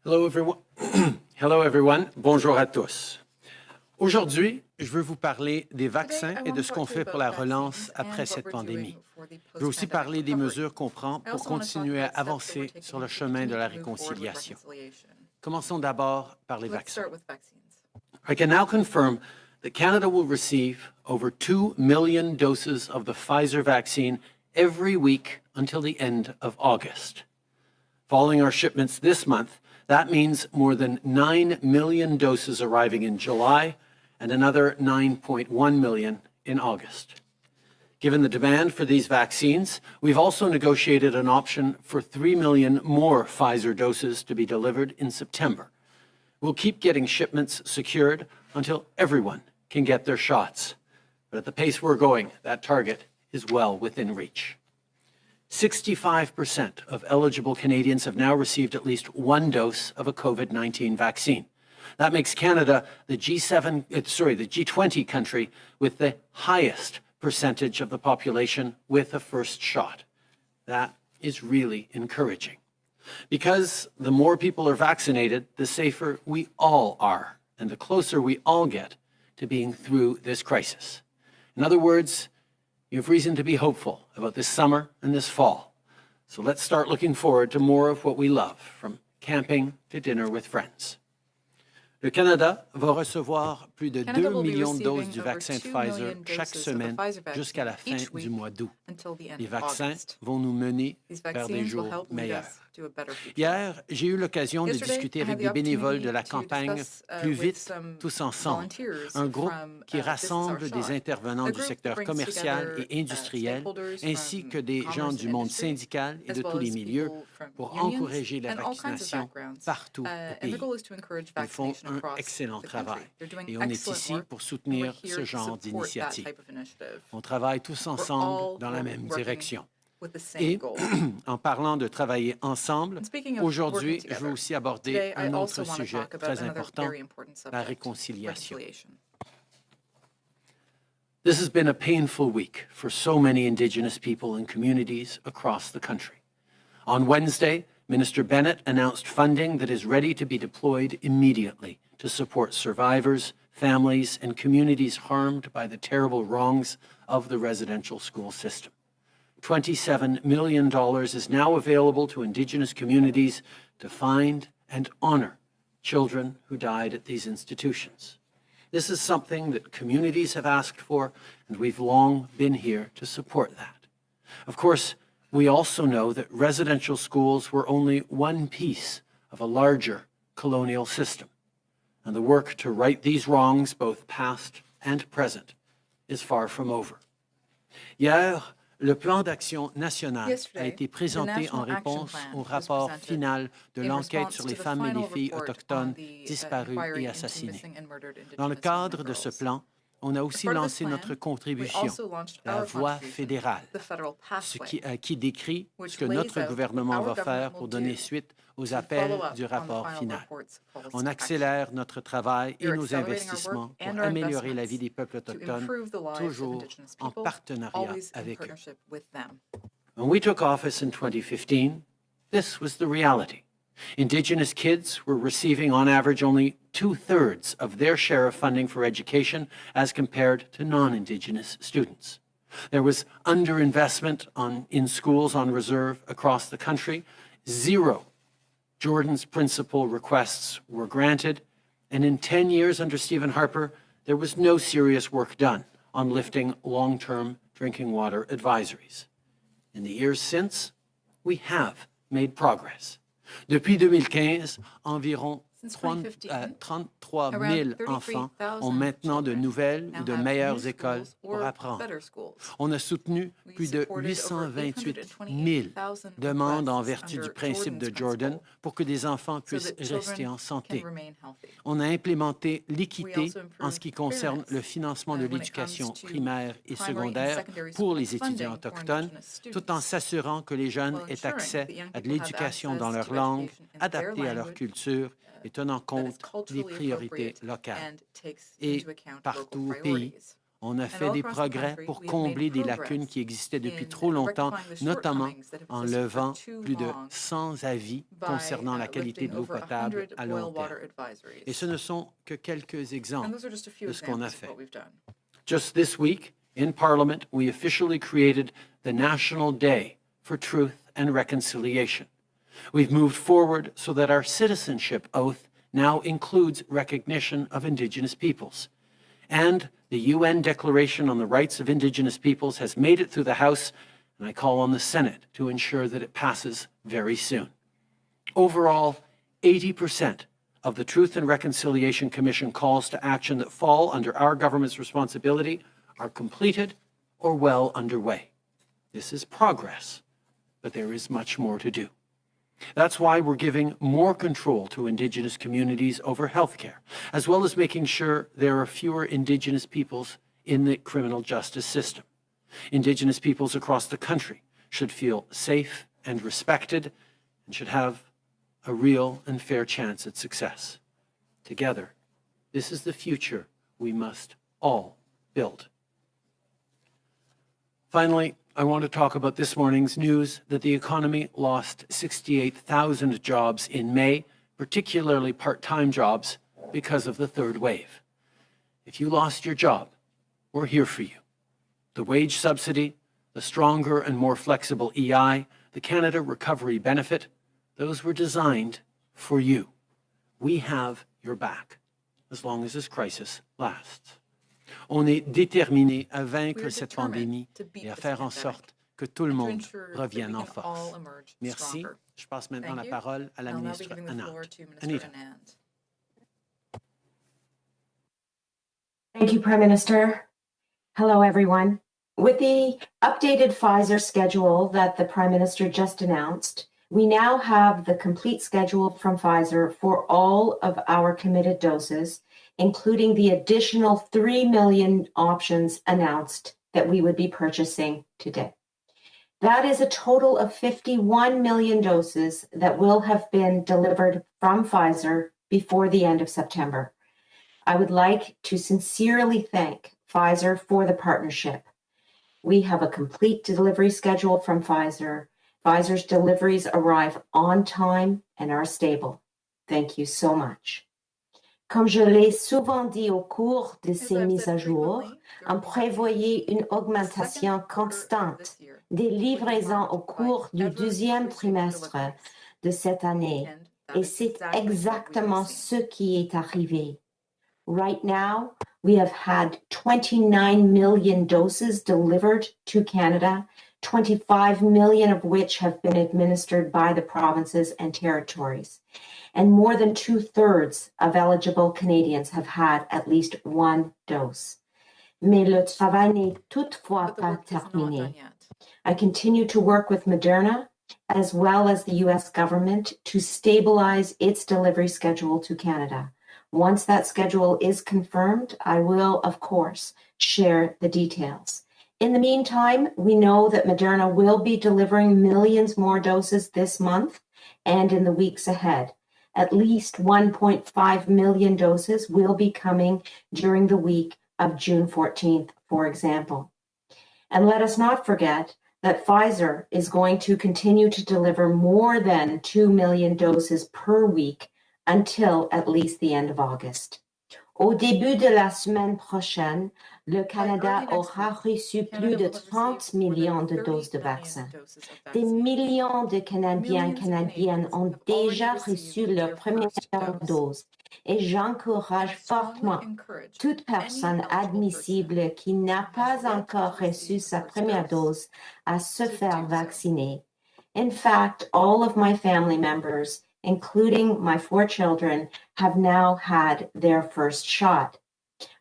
Hello everyone. Hello everyone. Bonjour à tous. Aujourd'hui, je veux vous parler des vaccins et de ce qu'on fait pour la relance après cette pandémie. Je veux aussi parler des mesures qu'on prend pour continuer à avancer sur le chemin de la réconciliation. Commençons d'abord par les vaccins. I can now confirm that Canada will receive over 2 million doses of the Pfizer vaccine every week until the end of August. Following our shipments this month, that means more than 9 million doses arriving in July and another 9.1 million in August. Given the demand for these vaccines, we've also negotiated an option for 3 million more Pfizer doses to be delivered in September. We'll keep getting shipments secured until everyone can get their shots. But at the pace we're going, that target is well within reach. 65% of eligible Canadians have now received at least one dose of a COVID-19 vaccine. That makes Canada the G20 country with the highest percentage of the population with a first shot. That is really encouraging. Because the more people are vaccinated, the safer we all are, and the closer we all get to being through this crisis. In other words, you have reason to be hopeful about this summer and this fall. So let's start looking forward to more of what we love, from camping to dinner with friends. Le Canada va recevoir plus de 2 millions de doses du vaccin de Pfizer chaque semaine jusqu'à la fin du mois d'août. Les vaccins vont nous mener vers des jours meilleurs. Hier, j'ai eu l'occasion de discuter avec des bénévoles de la campagne Plus vite, tous ensemble, un groupe qui rassemble des intervenants du secteur commercial et industriel, ainsi que des gens du monde syndical et de tous les milieux, pour encourager la vaccination partout au pays. Ils font un excellent travail et on est ici pour soutenir ce genre d'initiative. On travaille tous ensemble dans la même direction. Et en parlant de travailler ensemble, aujourd'hui, je veux aussi aborder un autre sujet très important, la réconciliation. This has been a painful week for so many Indigenous people and communities across the country. On Wednesday, Minister Bennett announced funding that is ready to be deployed immediately to support survivors, families, and communities harmed by the terrible wrongs of the residential school system. $27 million is now available to Indigenous communities to find and honor children who died at these institutions. This is something that communities have asked for, and we've long been here to support that. Of course, we also know that residential schools were only one piece of a larger colonial system, and the work to right these wrongs, both past and present, is far from over. Hier, le plan d'action national a été présenté en réponse au rapport final de l'enquête sur les femmes et les filles autochtones disparues et assassinées. Dans le cadre de ce plan, on a aussi lancé notre contribution, la Voix fédérale, qui décrit ce que notre gouvernement va faire pour donner suite aux appels du rapport final. On accélère notre travail et nos investissements pour améliorer la vie des peuples autochtones, toujours en partenariat avec eux. When we took office in 2015, this was the reality. Indigenous kids were receiving, on average, only 2/3 of their share of funding for education as compared to non-Indigenous students. There was underinvestment in schools on reserve across the country. 0 Jordan's principal requests were granted, and in 10 years under Stephen Harper, there was no serious work done on lifting long-term drinking water advisories. In the years since, we have made progress. Depuis 2015, environ 33 000 enfants ont maintenant de nouvelles ou de meilleures écoles pour apprendre. On a soutenu plus de 828 000 demandes en vertu du principe de Jordan pour que des enfants puissent rester en santé. On a implémenté l'équité en ce qui concerne le financement de l'éducation primaire et secondaire pour les étudiants autochtones, tout en s'assurant que les jeunes aient accès à de l'éducation dans leur langue, adaptée à leur culture, et tenant compte des priorités locales. Et partout au pays, On a fait des progrès pour combler des lacunes qui existaient depuis trop longtemps, notamment en levant plus de 100 avis concernant la qualité de l'eau potable à long terme. Et ce ne sont que quelques exemples de ce qu'on a fait. Just this week, in Parliament, we officially created the National Day for Truth and Reconciliation. We've moved forward so that our citizenship oath now includes recognition of Indigenous peoples. And the UN Declaration on the Rights of Indigenous Peoples has made it through the House, and I call on the Senate to ensure that it passes very soon. Overall, 80% of the Truth and Reconciliation Commission calls to action that fall under our government's responsibility are completed or well underway. This is progress, but there is much more to do. That's why we're giving more control to Indigenous communities over healthcare, as well as making sure there are fewer Indigenous peoples in the criminal justice system. Indigenous peoples across the country should feel safe and respected and should have a real and fair chance at success. Together, this is the future we must all build. Finally, I want to talk about this morning's news that the economy lost 68,000 jobs in May, particularly part-time jobs, because of the third wave. If you lost your job, we're here for you. The wage subsidy, the stronger and more flexible EI, the Canada Recovery Benefit, those were designed for you. We have your back, as long as this crisis lasts. On est déterminé à vaincre cette pandémie et à faire en sorte que tout le monde revienne en force. Merci. Je passe maintenant la parole à la ministre Anand. Anita. Thank you, Prime Minister. Hello, everyone. With the updated Pfizer schedule that the Prime Minister just announced, we now have the complete schedule from Pfizer for all of our committed doses, including the additional 3 million options announced that we would be purchasing today. That is a total of 51 million doses that will have been delivered from Pfizer before the end of September. I would like to sincerely thank Pfizer for the partnership. We have a complete delivery schedule from Pfizer. Pfizer's deliveries arrive on time and are stable. Thank you so much. Comme je l'ai souvent dit au cours de ces mises à jour, on prévoyait une augmentation constante des livraisons au cours du deuxième trimestre de cette année, et c'est exactement ce qui est arrivé. Right now, we have had 29 million doses delivered to Canada, 25 million of which have been administered by the provinces and territories. And more than 2/3 of eligible Canadians have had at least one dose. Mais le travail n'est toutefois pas terminé. I continue to work with Moderna as well as the US government to stabilize its delivery schedule to Canada. Once that schedule is confirmed, I will, of course, share the details. In the meantime, we know that Moderna will be delivering millions more doses this month and in the weeks ahead. At least 1.5 million doses will be coming during the week of June 14th, for example. And let us not forget that Pfizer is going to continue to deliver more than 2 million doses per week until at least the end of August. Au début de la semaine prochaine, le Canada aura reçu plus de 30 millions de doses de vaccins. Des millions de Canadiens et Canadiennes ont déjà reçu leur première dose et j'encourage fortement toute personne admissible qui n'a pas encore reçu sa première dose à se faire vacciner. In fact, all of my family members, including my 4 children, have now had their first shot.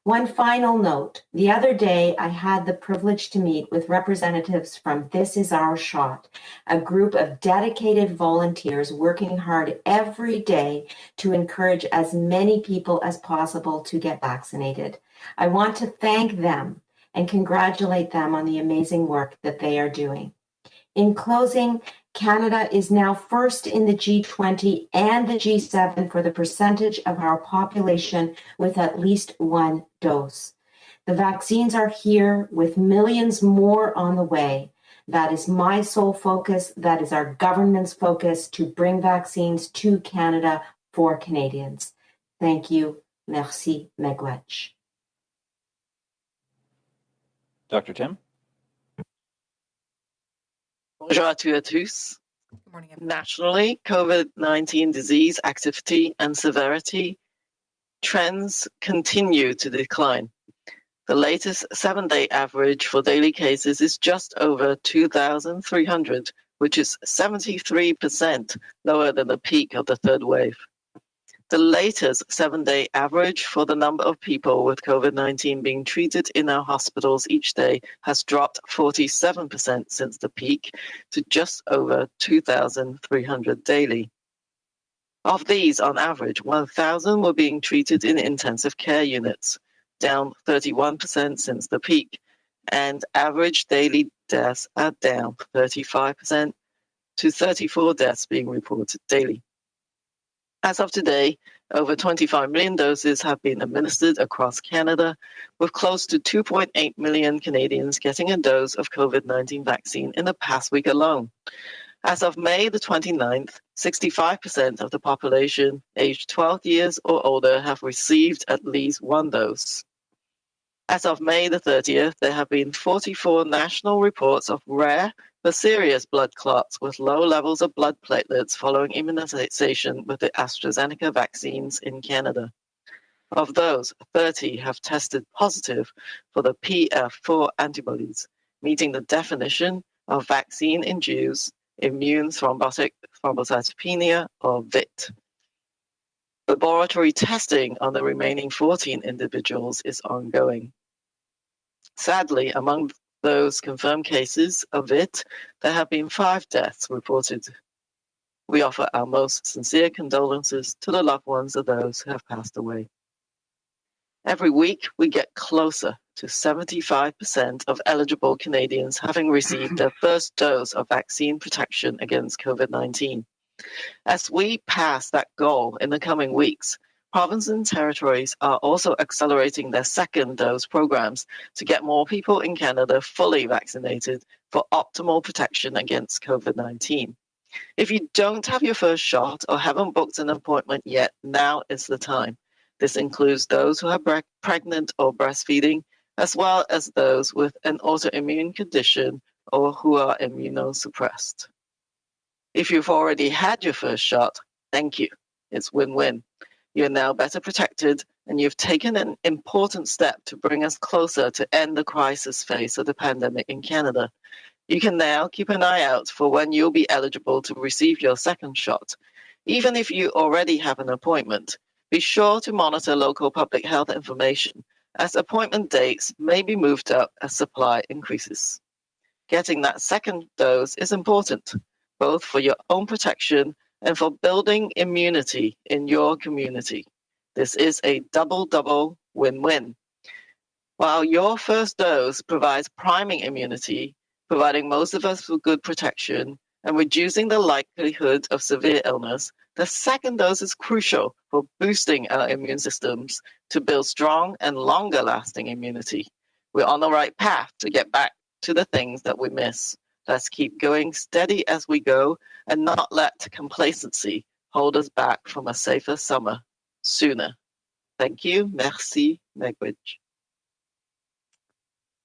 One final note. The other day, I had the privilege to meet with representatives from This Is Our Shot, a group of dedicated volunteers working hard every day to encourage as many people as possible to get vaccinated. I want to thank them and congratulate them on the amazing work that they are doing. In closing, Canada is now first in the G20 and the G7 for the percentage of our population with at least one dose. The vaccines are here with millions more on the way. That is my sole focus. That is our government's focus, to bring vaccines to Canada for Canadians. Thank you. Merci, Megwetch. Dr. Tim? Bonjour à tous et à tous. Good morning, everyone. Nationally, COVID-19 disease activity and severity trends continue to decline. The latest 7-day average for daily cases is just over 2,300, which is 73% lower than the peak of the third wave. The latest 7-day average for the number of people with COVID-19 being treated in our hospitals each day has dropped 47% since the peak to just over 2,300 daily. Of these, on average, 1,000 were being treated in intensive care units, down 31% since the peak, and average daily deaths are down 35% to 34 deaths being reported daily. As of today, over 25 million doses have been administered across Canada, with close to 2.8 million Canadians getting a dose of COVID-19 vaccine in the past week alone. As of May the 29th, 65% of the population aged 12 years or older have received at least one dose. As of May the 30th, there have been 44 national reports of rare but serious blood clots with low levels of blood platelets following immunization with the AstraZeneca vaccines in Canada. Of those, 30 have tested positive for the PF4 antibodies, meeting the definition of vaccine-induced immune thrombocytopenia, or VIT. Laboratory testing on the remaining 14 individuals is ongoing. Sadly, among those confirmed cases of it, there have been 5 deaths reported. We offer our most sincere condolences to the loved ones of those who have passed away. Every week, we get closer to 75% of eligible Canadians having received their first dose of vaccine protection against COVID-19. As we pass that goal in the coming weeks, provinces and territories are also accelerating their second dose programs to get more people in Canada fully vaccinated for optimal protection against COVID-19. If you don't have your first shot or haven't booked an appointment yet, now is the time. This includes those who are pregnant or breastfeeding, as well as those with an autoimmune condition or who are immunosuppressed. If you've already had your first shot, thank you. It's win-win. You're now better protected, and you've taken an important step to bring us closer to end the crisis phase of the pandemic in Canada. You can now keep an eye out for when you'll be eligible to receive your second shot. Even if you already have an appointment, be sure to monitor local public health information, as appointment dates may be moved up as supply increases. Getting that second dose is important, both for your own protection and for building immunity in your community. This is a double win-win. While your first dose provides priming immunity, providing most of us with good protection and reducing the likelihood of severe illness, the second dose is crucial for boosting our immune systems to build strong and longer-lasting immunity. We're on the right path to get back to the things that we miss. Let's keep going steady as we go and not let complacency hold us back from a safer summer sooner. Thank you. Merci, Megwitch.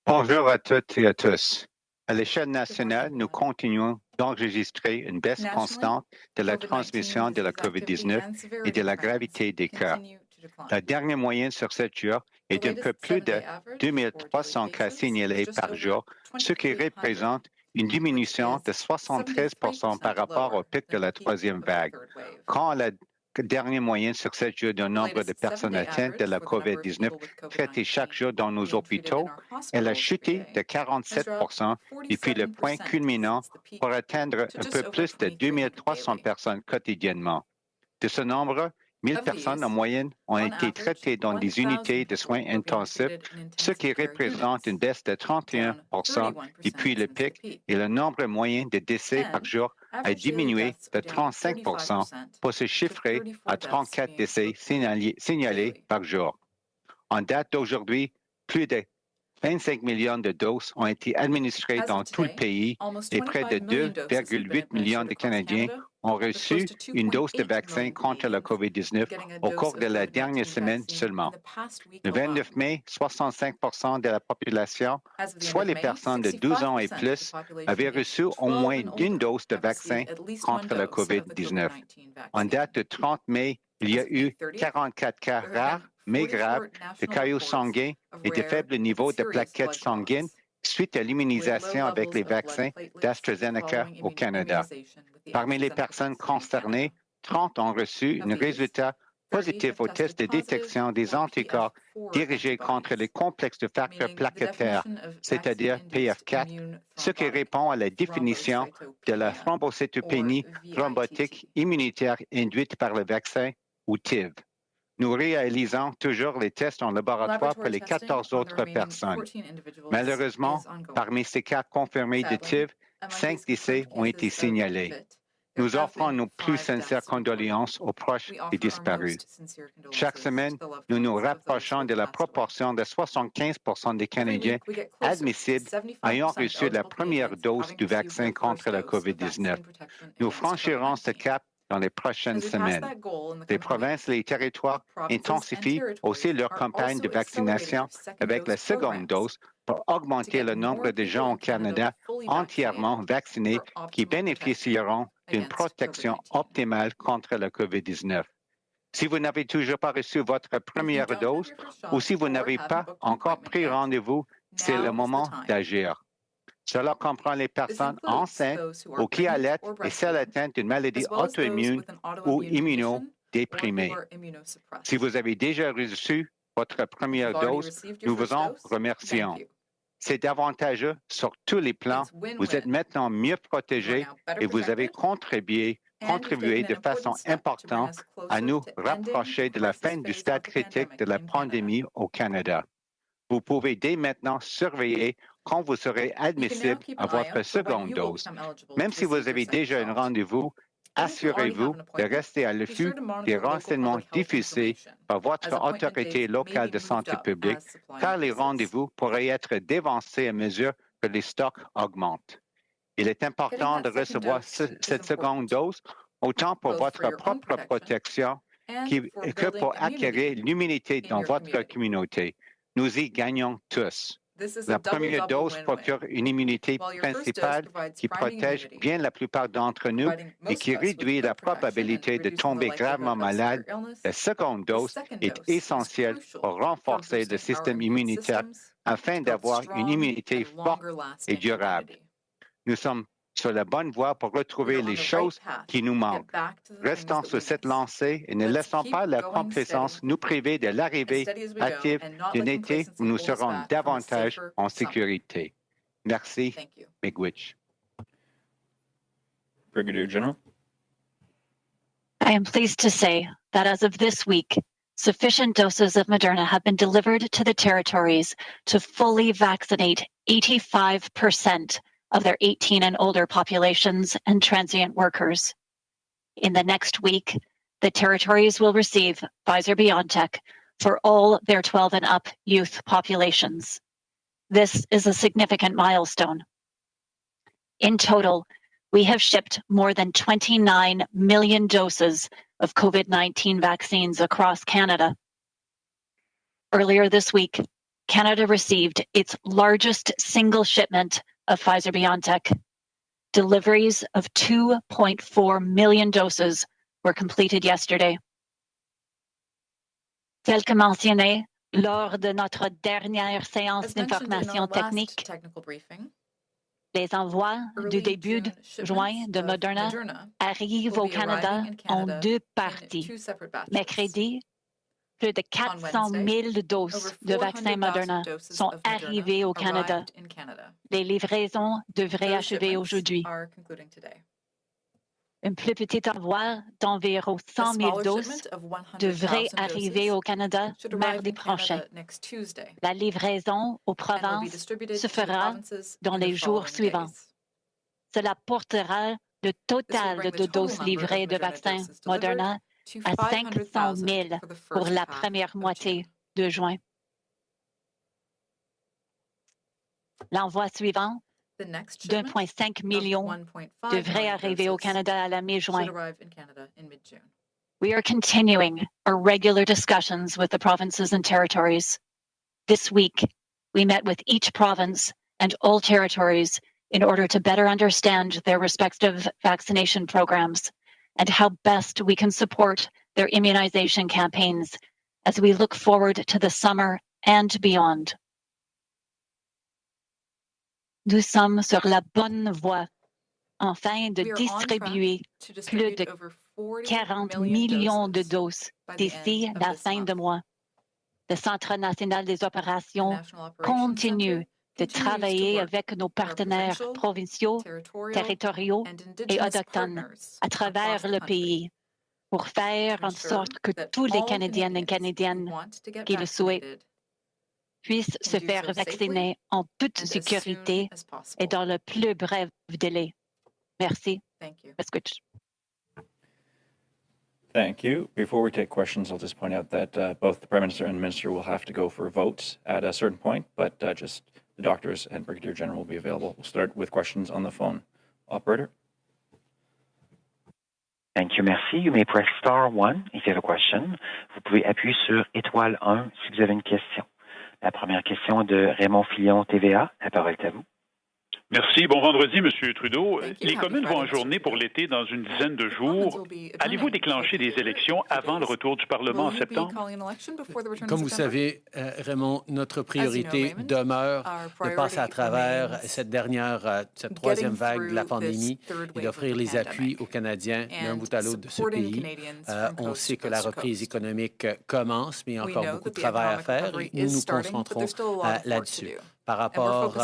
Bonjour à toutes et à tous. À l'échelle nationale, nous continuons d'enregistrer une baisse constante de la transmission de la COVID-19 et de la gravité des cas. La dernière moyenne sur 7 jours est un peu plus de 2300 cas signalés par jour, ce qui représente une diminution de 73% par rapport au pic de la troisième vague. Quand la dernière moyenne sur 7 jours du nombre de personnes atteintes de la COVID-19 traitées chaque jour dans nos hôpitaux, elle a chuté de 47% depuis le point culminant pour atteindre un peu plus de 2300 personnes quotidiennement. De ce nombre, 1000 personnes en moyenne ont été traitées dans des unités de soins intensifs, ce qui représente une baisse de 31% depuis le pic, et le nombre moyen de décès par jour a diminué de 35% pour se chiffrer à 34 décès signalés par jour. En date d'aujourd'hui, plus de 25 millions de doses ont été administrées dans tout le pays et près de 2,8 millions de Canadiens ont reçu une dose de vaccin contre la COVID-19 au cours de la dernière semaine seulement. Le 29 mai, 65 de la population, soit les personnes de 12 ans et plus, avaient reçu au moins une dose de vaccin contre la COVID-19. En date de 30 mai, il y a eu 44 cas rares, mais graves, de caillots sanguins et de faibles niveaux de plaquettes sanguines suite à l'immunisation avec les vaccins d'AstraZeneca au Canada. Parmi les personnes concernées, 30 ont reçu un résultat positif au test de détection des anticorps dirigés contre les complexes de facteurs plaquettaires, c'est-à-dire PF4, ce qui répond à la définition de la thrombocytopénie thrombotique immunitaire induite par le vaccin, ou TIV. Nous réalisons toujours les tests en laboratoire pour les 14 autres personnes. Malheureusement, parmi ces cas confirmés de TIV, 5 décès ont été signalés. Nous offrons nos plus sincères condoléances aux proches des disparus. Chaque semaine, nous nous rapprochons de la proportion de 75 des Canadiens admissibles ayant reçu la première dose du vaccin contre la COVID-19. Nous franchirons ce cap dans les prochaines semaines. Les provinces et les territoires intensifient aussi leur campagne de vaccination avec la seconde dose pour augmenter le nombre de gens au Canada entièrement vaccinés qui bénéficieront d'une protection optimale contre la COVID-19. Si vous n'avez toujours pas reçu votre première dose ou si vous n'avez pas encore pris rendez-vous, c'est le moment d'agir. Cela comprend les personnes enceintes ou qui allaitent et celles atteintes d'une maladie auto-immune ou immunodéprimée. Si vous avez déjà reçu votre première dose, nous vous en remercions. C'est avantageux sur tous les plans. Vous êtes maintenant mieux protégés et vous avez contribué de façon importante à nous rapprocher de la fin du stade critique de la pandémie au Canada. Vous pouvez dès maintenant surveiller quand vous serez admissible à votre seconde dose. Même si vous avez déjà un rendez-vous, assurez-vous de rester à l'affût des renseignements diffusés par votre autorité locale de santé publique, car les rendez-vous pourraient être dévancés à mesure que les stocks augmentent. Il est important de recevoir cette seconde dose autant pour votre propre protection que pour acquérir l'immunité dans votre communauté. Nous y gagnons tous. La première dose procure une immunité principale qui protège bien la plupart d'entre nous et qui réduit la probabilité de tomber gravement malade. La seconde dose est essentielle pour renforcer le système immunitaire afin d'avoir une immunité forte et durable. Nous sommes sur la bonne voie pour retrouver les choses qui nous manquent. Restons sur cette lancée et ne laissons pas la complaisance nous priver de l'arrivée active d'un été où nous serons davantage en sécurité. Merci, Miigwech. Brigadier General. I am pleased to say that as of this week, sufficient doses of Moderna have been delivered to the territories to fully vaccinate 85% of their 18 and older populations and transient workers. In the next week, the territories will receive Pfizer-BioNTech for all their 12 and up youth populations. This is a significant milestone. In total, we have shipped more than 29 million doses of COVID-19 vaccines across Canada. Earlier this week, Canada received its largest single shipment of Pfizer-BioNTech. Deliveries of 2.4 million doses were completed yesterday. Tel que mentionné lors de notre dernière séance d'information technique, les envois du début de juin de Moderna arrivent au Canada en deux parties. Mercredi, plus de 400 000 doses de vaccin Moderna sont arrivées au Canada. Les livraisons devraient achever aujourd'hui. Un plus petit envoi d'environ 100 000 doses devrait arriver au Canada mardi prochain. La livraison aux provinces se fera dans les jours suivants. Cela portera le total de doses livrées de vaccin Moderna à 500 000 pour la première moitié de juin. L'envoi suivant, 2,5 millions, devrait arriver au Canada à la mi-juin. We are continuing our regular discussions with the provinces and territories. This week, we met with each province and all territories in order to better understand their respective vaccination programs and how best we can support their immunization campaigns as we look forward to the summer and beyond. Nous sommes sur la bonne voie, enfin, de distribuer plus de 40 millions de doses d'ici la fin du mois. Le Centre national des opérations continue de travailler avec nos partenaires provinciaux, territoriaux et autochtones à travers le pays pour faire en sorte que tous les Canadiennes et Canadiennes qui le souhaitent puissent se faire vacciner en toute sécurité et dans le plus bref délai. Merci. Escuche. Thank you. Before we take questions, I'll just point out that both the Prime Minister and Minister will have to go for votes at a certain point, but just the doctors and Brigadier General will be available. We'll start with questions on the phone. Operator. Thank you, merci. You may press star 1 if you have a question. Vous pouvez appuyer sur étoile 1 si vous avez une question. La première question est de Raymond Fillon, TVA. La parole est à vous. Merci. Bon vendredi, M. Trudeau. Les communes vont en journée pour l'été dans une dizaine de jours. Allez-vous déclencher des élections avant le retour du Parlement en septembre? Comme vous savez, Raymond, notre priorité demeure de passer à travers cette troisième vague de la pandémie et d'offrir les appuis aux Canadiens d'un bout à l'autre de ce pays. On sait que la reprise économique commence, mais il y a encore beaucoup de travail à faire et nous nous concentrons là-dessus. Par rapport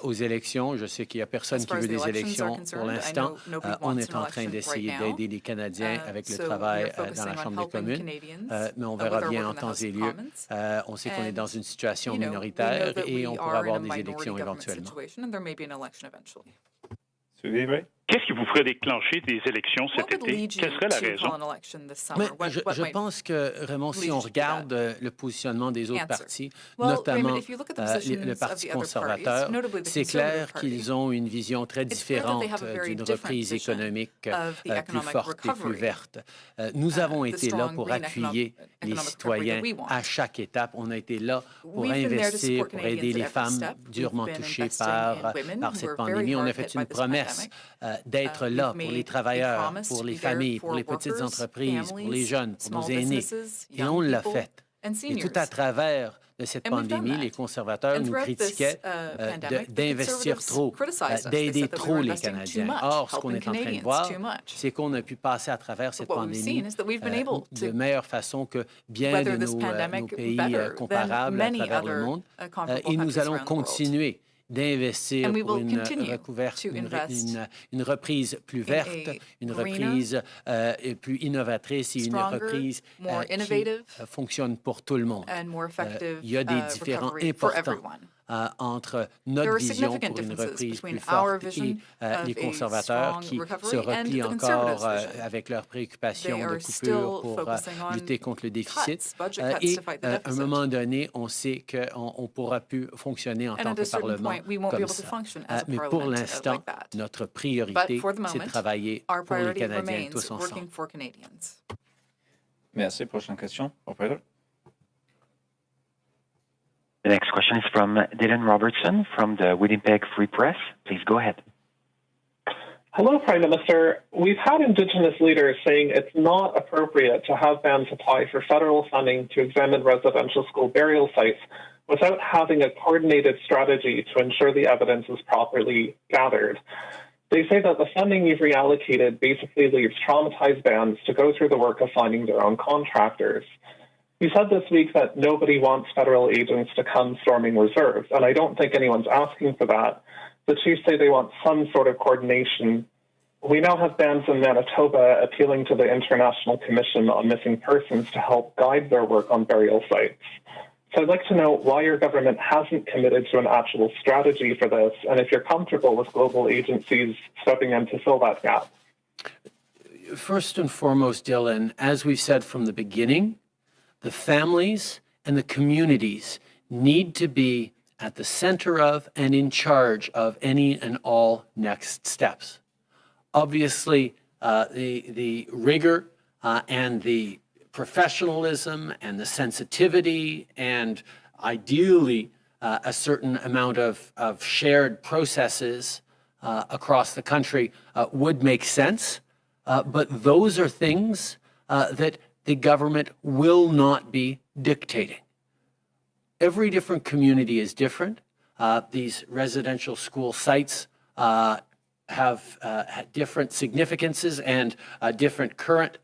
aux élections, je sais qu'il n'y a personne qui veut des élections pour l'instant. On est en train d'essayer d'aider les Canadiens avec le travail dans la Chambre des communes, mais on verra bien en temps et lieu. On sait qu'on est dans une situation minoritaire et on pourra avoir des élections éventuellement. Qu'est-ce qui vous ferait déclencher des élections cet été? Quelle serait la raison? Mais je pense que, Raymond, si on regarde le positionnement des autres partis, notamment le Parti conservateur, c'est clair qu'ils ont une vision très différente d'une reprise économique plus forte et plus verte. Nous avons été là pour appuyer les citoyens à chaque étape. On a été là pour investir, pour aider les femmes durement touchées par cette pandémie. On a fait une promesse d'être là pour les travailleurs, pour les familles, pour les petites entreprises, pour les jeunes, pour nos aînés. Et on l'a fait. Et tout à travers de cette pandémie, les conservateurs nous critiquaient d'investir trop, d'aider trop les Canadiens. Or, ce qu'on est en train de voir, c'est qu'on a pu passer à travers cette pandémie de meilleure façon que bien de nos pays comparables à travers le monde. Et nous allons continuer d'investir pour une reprise plus verte, une reprise plus innovatrice et une reprise qui fonctionne pour tout le monde. Il y a des différends importants entre notre vision pour une reprise plus forte et les conservateurs qui se replient encore avec leurs préoccupations de coupure pour lutter contre le déficit. Et à un moment donné, on sait qu'on ne pourra plus fonctionner en tant que Parlement comme ça. Mais pour l'instant, notre priorité, c'est de travailler pour les Canadiens tous ensemble. Merci. Prochaine question. Operator. The next question is from Dylan Robertson from the Winnipeg Free Press. Please go ahead. Hello, Prime Minister. We've had Indigenous leaders saying it's not appropriate to have bands apply for federal funding to examine residential school burial sites without having a coordinated strategy to ensure the evidence is properly gathered. They say that the funding you've reallocated basically leaves traumatized bands to go through the work of finding their own contractors. You said this week that nobody wants federal agents to come storming reserves, and I don't think anyone's asking for that. The chiefs say they want some sort of coordination. We now have bands in Manitoba appealing to the International Commission on Missing Persons to help guide their work on burial sites. So I'd like to know why your government hasn't committed to an actual strategy for this, and if you're comfortable with global agencies stepping in to fill that gap. First and foremost, Dylan, as we've said from the beginning, the families and the communities need to be at the center of and in charge of any and all next steps. Obviously, the rigor and the professionalism and the sensitivity and ideally a certain amount of shared processes across the country would make sense. But those are things that the government will not be dictating. Every different community is different. These residential school sites have different significances and different current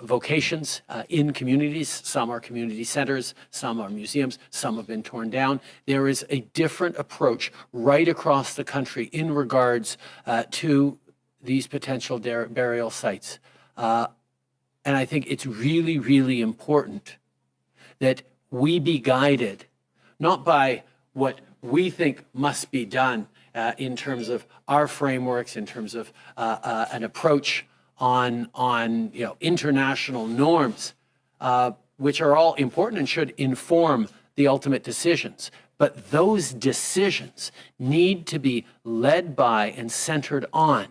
vocations in communities. Some are community centers, some are museums, some have been torn down. There is a different approach right across the country in regards to these potential burial sites. And I think it's really, really important that we be guided not by what we think must be done in terms of our frameworks, in terms of an approach on international norms, which are all important and should inform the ultimate decisions. But those decisions need to be led by and centered on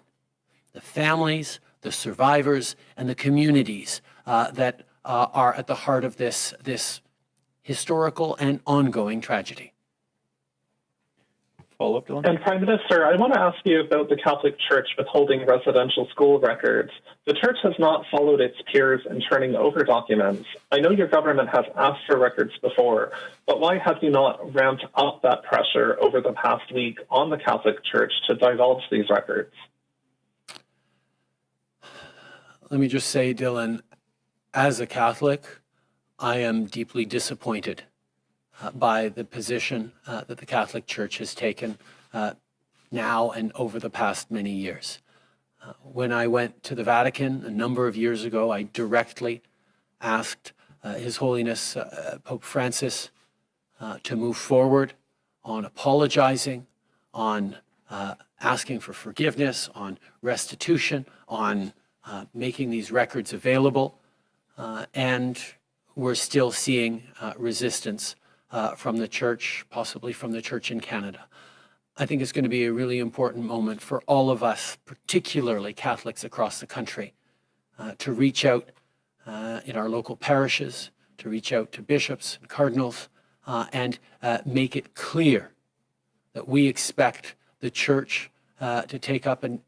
the families, the survivors, and the communities that are at the heart of this historical and ongoing tragedy. Follow-up, Dylan? And Prime Minister, I want to ask you about the Catholic Church withholding residential school records. The Church has not followed its peers in turning over documents. I know your government has asked for records before, but why have you not ramped up that pressure over the past week on the Catholic Church to divulge these records? Let me just say, Dylan, as a Catholic, I am deeply disappointed by the position that the Catholic Church has taken now and over the past many years. When I went to the Vatican a number of years ago, I directly asked His Holiness Pope Francis to move forward on apologizing, on asking for forgiveness, on restitution, on making these records available. And we're still seeing resistance from the Church, possibly from the Church in Canada. I think it's going to be a really important moment for all of us, particularly Catholics across the country, to reach out in our local parishes, to reach out to bishops and cardinals, and make it clear that we expect the Church to take up and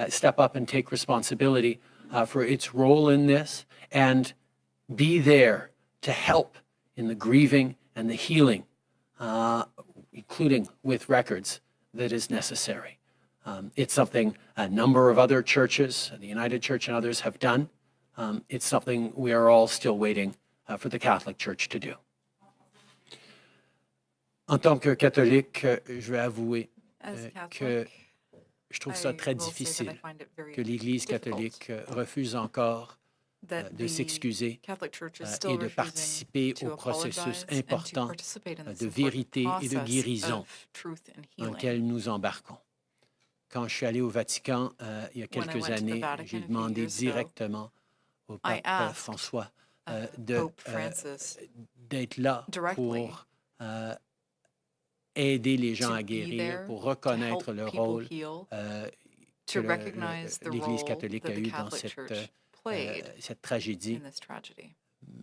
step up and take responsibility for its role in this and be there to help in the grieving and the healing, including with records, that is necessary. It's something a number of other churches, the United Church and others, have done. It's something we are all still waiting for the Catholic Church to do. En tant que catholique, je vais avouer que je trouve ça très difficile que l'Église catholique refuse encore de s'excuser et de participer au processus important de vérité et de guérison dans lequel nous embarquons. Quand je suis allé au Vatican il y a quelques années, j'ai demandé directement au pape François d'être là pour aider les gens à guérir, pour reconnaître le rôle que l'Église catholique a eu dans cette tragédie.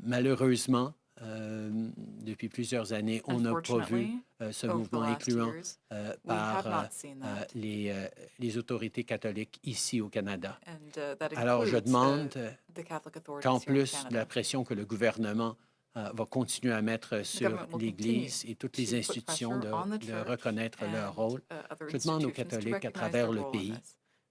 Malheureusement, depuis plusieurs années, on n'a pas vu ce mouvement incluant par les autorités catholiques ici au Canada. Alors, je demande qu'en plus de la pression que le gouvernement va continuer à mettre sur l'Église et toutes les institutions de reconnaître leur rôle, je demande aux catholiques à travers le pays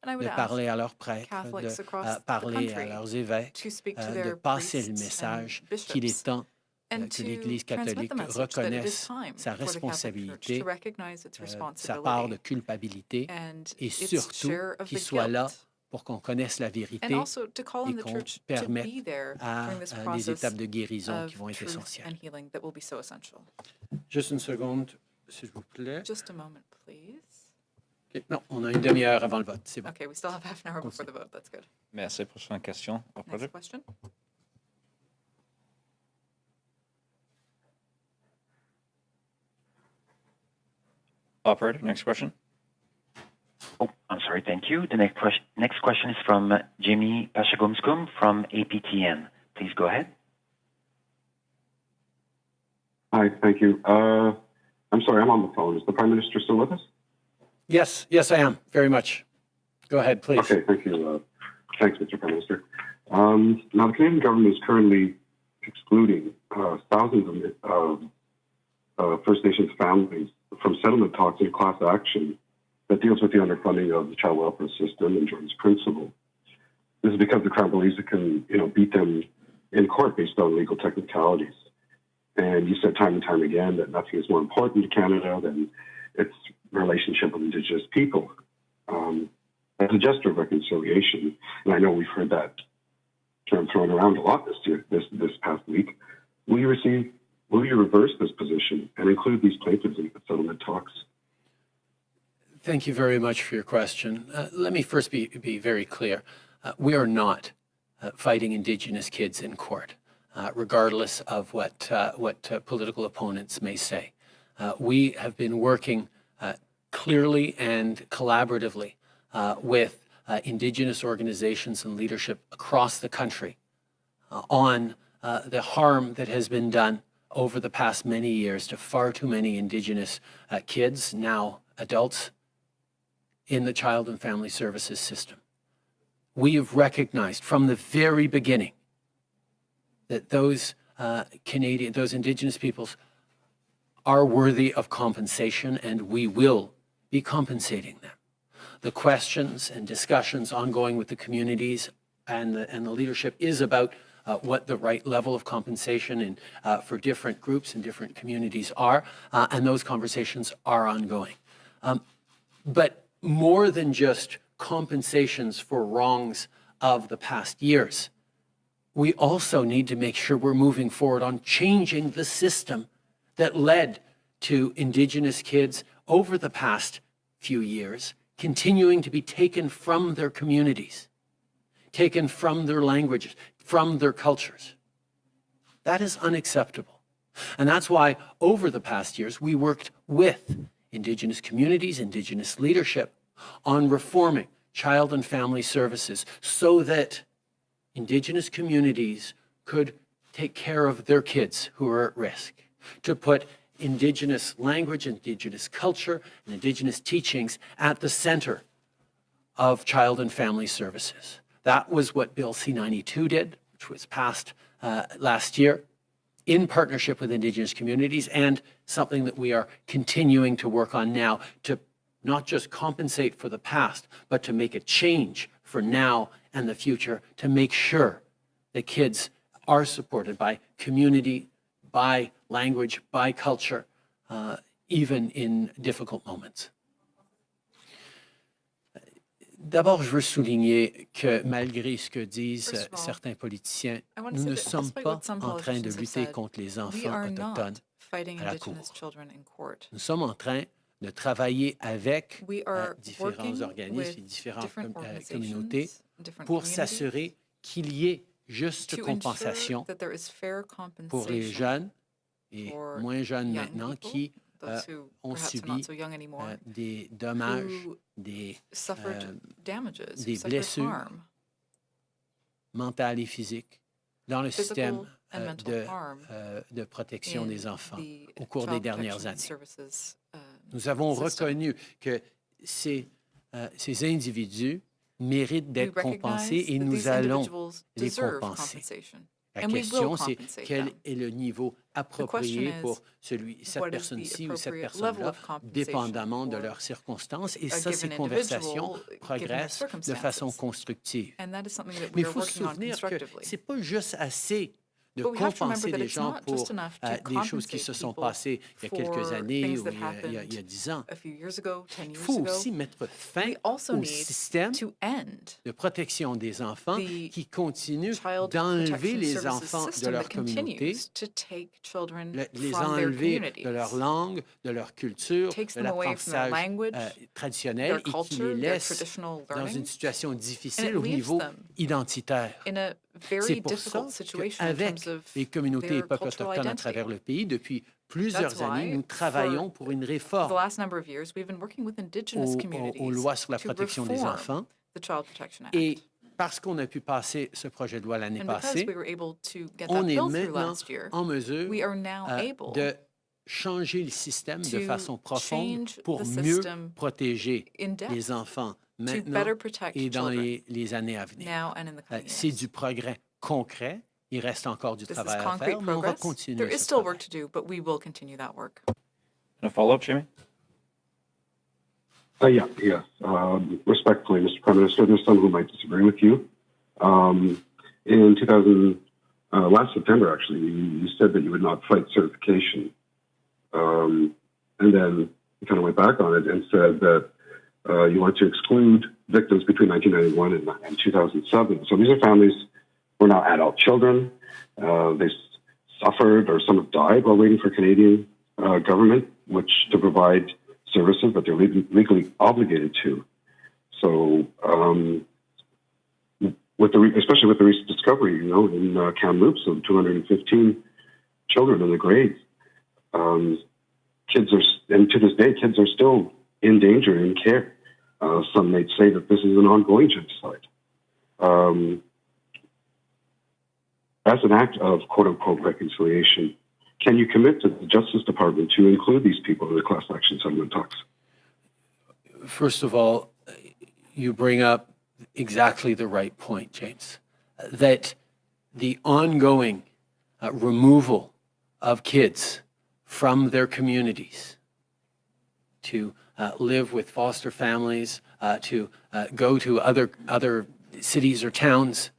de parler à leurs prêtres, de parler à leurs évêques, de passer le message qu'il est temps que l'Église catholique reconnaisse sa responsabilité, sa part de culpabilité, et surtout qu'il soit là pour qu'on connaisse la vérité et qu'on permette à des étapes de guérison qui vont être essentielles. Juste une seconde, s'il vous plaît. Okay, non, on a une demi-heure avant le vote, c'est bon. Okay, we still have half an hour before the vote. That's good. Merci. Prochaine question. Next question. Operator, next question. Oh, I'm sorry, thank you. The next question is from Jimmy Pashagumskum from APTN. Please go ahead. Hi, thank you. I'm sorry, I'm on the phone. Is the Prime Minister still with us? Yes, yes, I am, very much. Go ahead, please. Okay, thank you. Thanks, Mr. Prime Minister. Now, the Canadian government is currently excluding thousands of First Nations families from settlement talks in class action that deals with the underfunding of the child welfare system and Jordan's principle. This is because the Crown believes it can, beat them in court based on legal technicalities. And you said time and time again that nothing is more important to Canada than its relationship with Indigenous people. As a gesture of reconciliation, and I know we've heard that term thrown around a lot this past week, will you reverse this position and include these plaintiffs in the settlement talks? Thank you very much for your question. Let me first be very clear. We are not fighting Indigenous kids in court, regardless of what political opponents may say. We have been working clearly and collaboratively with Indigenous organizations and leadership across the country on the harm that has been done over the past many years to far too many Indigenous kids, now adults, in the Child and Family Services system. We have recognized from the very beginning that those Indigenous peoples are worthy of compensation, and we will be compensating them. The questions and discussions ongoing with the communities and the leadership is about what the right level of compensation for different groups and different communities are, and those conversations are ongoing. But more than just compensations for wrongs of the past years, we also need to make sure we're moving forward on changing the system that led to Indigenous kids over the past few years continuing to be taken from their communities, taken from their languages, from their cultures. That is unacceptable. And that's why over the past years, we worked with Indigenous communities, Indigenous leadership on reforming child and family services so that Indigenous communities could take care of their kids who are at risk, to put Indigenous language, Indigenous culture, and Indigenous teachings at the center of child and family services. That was what Bill C-92 did, which was passed last year in partnership with Indigenous communities, and something that we are continuing to work on now to not just compensate for the past, but to make a change for now and the future, to make sure that kids are supported by community, by language, by culture, even in difficult moments. D'abord, je veux souligner que malgré ce que disent certains politiciens, nous ne sommes pas en train de lutter contre les enfants autochtones à la Cour. Nous sommes en train de travailler avec différents organismes et différentes communautés pour s'assurer qu'il y ait juste compensation pour les jeunes et moins jeunes maintenant qui ont subi des dommages, des blessures mentales et physiques dans le système de protection des enfants au cours des dernières années. Nous avons reconnu que ces individus méritent d'être compensés et nous allons les compenser. La question, c'est quel est le niveau approprié pour cette personne-ci ou cette personne-là, dépendamment de leurs circonstances. Et ça, ces conversations progressent de façon constructive. Mais il faut se souvenir que ce n'est pas juste assez de compenser les gens pour des choses qui se sont passées il y a quelques années ou il y a 10 ans. Il faut aussi mettre fin au système de protection des enfants qui continue d'enlever les enfants de leur communauté, les enlever de leur langue, de leur culture, de l'apprentissage traditionnel et qui les laisse dans une situation difficile au niveau identitaire. C'est pour ça qu'avec les communautés et peuples autochtones à travers le pays, depuis plusieurs années, nous travaillons pour une réforme aux lois sur la protection des enfants. Et parce qu'on a pu passer ce projet de loi l'année passée, on est maintenant en mesure de changer le système de façon profonde pour mieux protéger les enfants maintenant et dans les années à venir. C'est du progrès concret. Il reste encore du travail à faire, mais on va continuer ce travail. A follow-up, Jamie? Yes. Respectfully, Mr. Prime Minister, there's some who might disagree with you. In last September, actually, you said that you would not fight certification. And then you kind of went back on it and said that you want to exclude victims between 1991 and 2007. So these are families who are now adult children. They suffered or some have died while waiting for Canadian government, to provide services that they're legally obligated to. So, especially with the recent discovery, in Kamloops of 215 children in the grades, and to this day, kids are still in danger and in care. Some may say that this is an ongoing genocide. As an act of quote-unquote reconciliation, can you commit to the Justice Department to include these people in the class action settlement talks? First of all, you bring up exactly the right point, James, that the ongoing removal of kids from their communities to live with foster families, to go to other cities or towns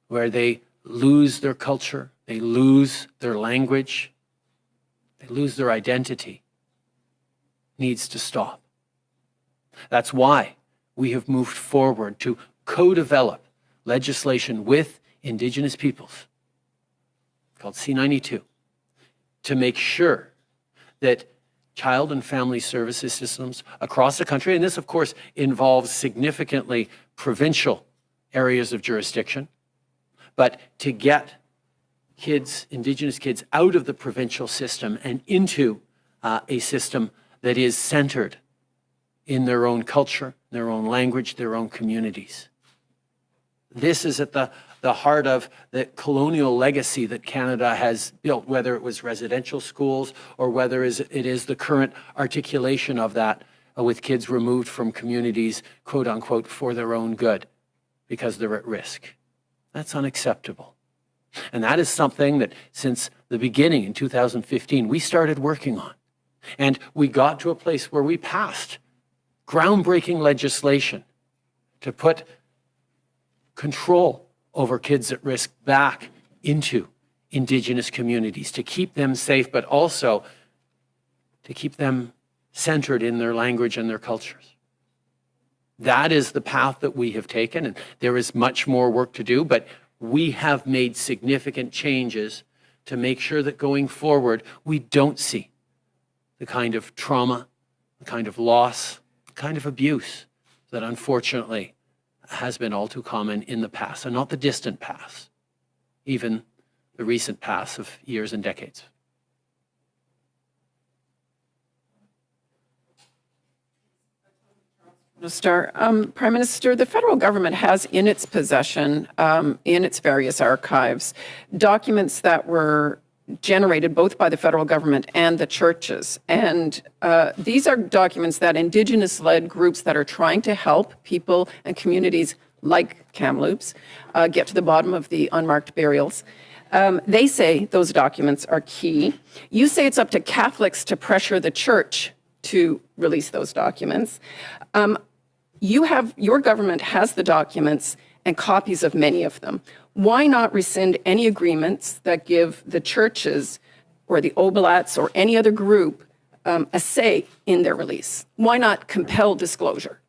where they lose their culture, they lose their language, they lose their identity, needs to stop. That's why we have moved forward to co-develop legislation with Indigenous peoples called C-92 to make sure that child and family services systems across the country, and this of course involves significantly provincial areas of jurisdiction, but to get kids, Indigenous kids, out of the provincial system and into a system that is centered in their own culture, their own language, their own communities. This is at the heart of the colonial legacy that Canada has built, whether it was residential schools or whether it is the current articulation of that with kids removed from communities, quote unquote, for their own good because they're at risk. That's unacceptable. And that is something that since the beginning in 2015, we started working on. And we got to a place where we passed groundbreaking legislation to put control over kids at risk back into Indigenous communities, to keep them safe, but also to keep them centered in their language and their cultures. That is the path that we have taken, and there is much more work to do, but we have made significant changes to make sure that going forward, we don't see the kind of trauma, the kind of loss, the kind of abuse that unfortunately has been all too common in the past, and not the distant past, even the recent past of years and decades. Prime Minister, the federal government has in its possession, in its various archives, documents that were generated both by the federal government and the churches. And these are documents that Indigenous-led groups that are trying to help people and communities like Kamloops get to the bottom of the unmarked burials. They say those documents are key. You say it's up to Catholics to pressure the church to release those documents. Your government has the documents and copies of many of them. Why not rescind any agreements that give the churches or the Oblats or any other group a say in their release? Why not compel disclosure?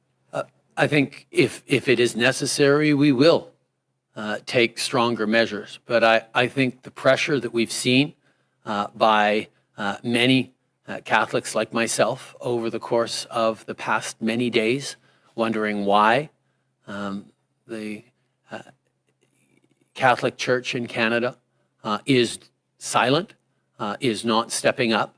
I think if it is necessary, we will take stronger measures. But I think the pressure that we've seen by many Catholics like myself over the course of the past many days, wondering why the Catholic Church in Canada is silent, is not stepping up,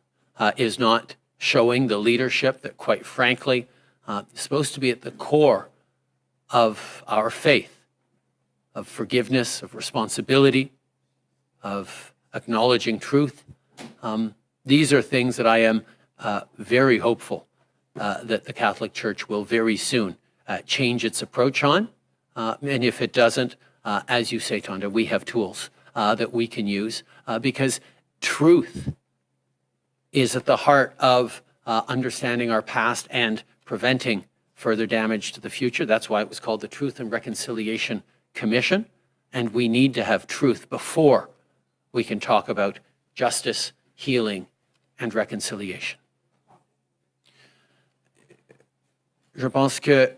is not showing the leadership that, quite frankly, is supposed to be at the core of our faith, of forgiveness, of responsibility, of acknowledging truth. These are things that I am very hopeful that the Catholic Church will very soon change its approach on. And if it doesn't, as you say, Tonda, we have tools that we can use because truth is at the heart of understanding our past and preventing further damage to the future. That's why it was called the Truth and Reconciliation Commission. And we need to have truth before we can talk about justice, healing, and reconciliation. Je pense que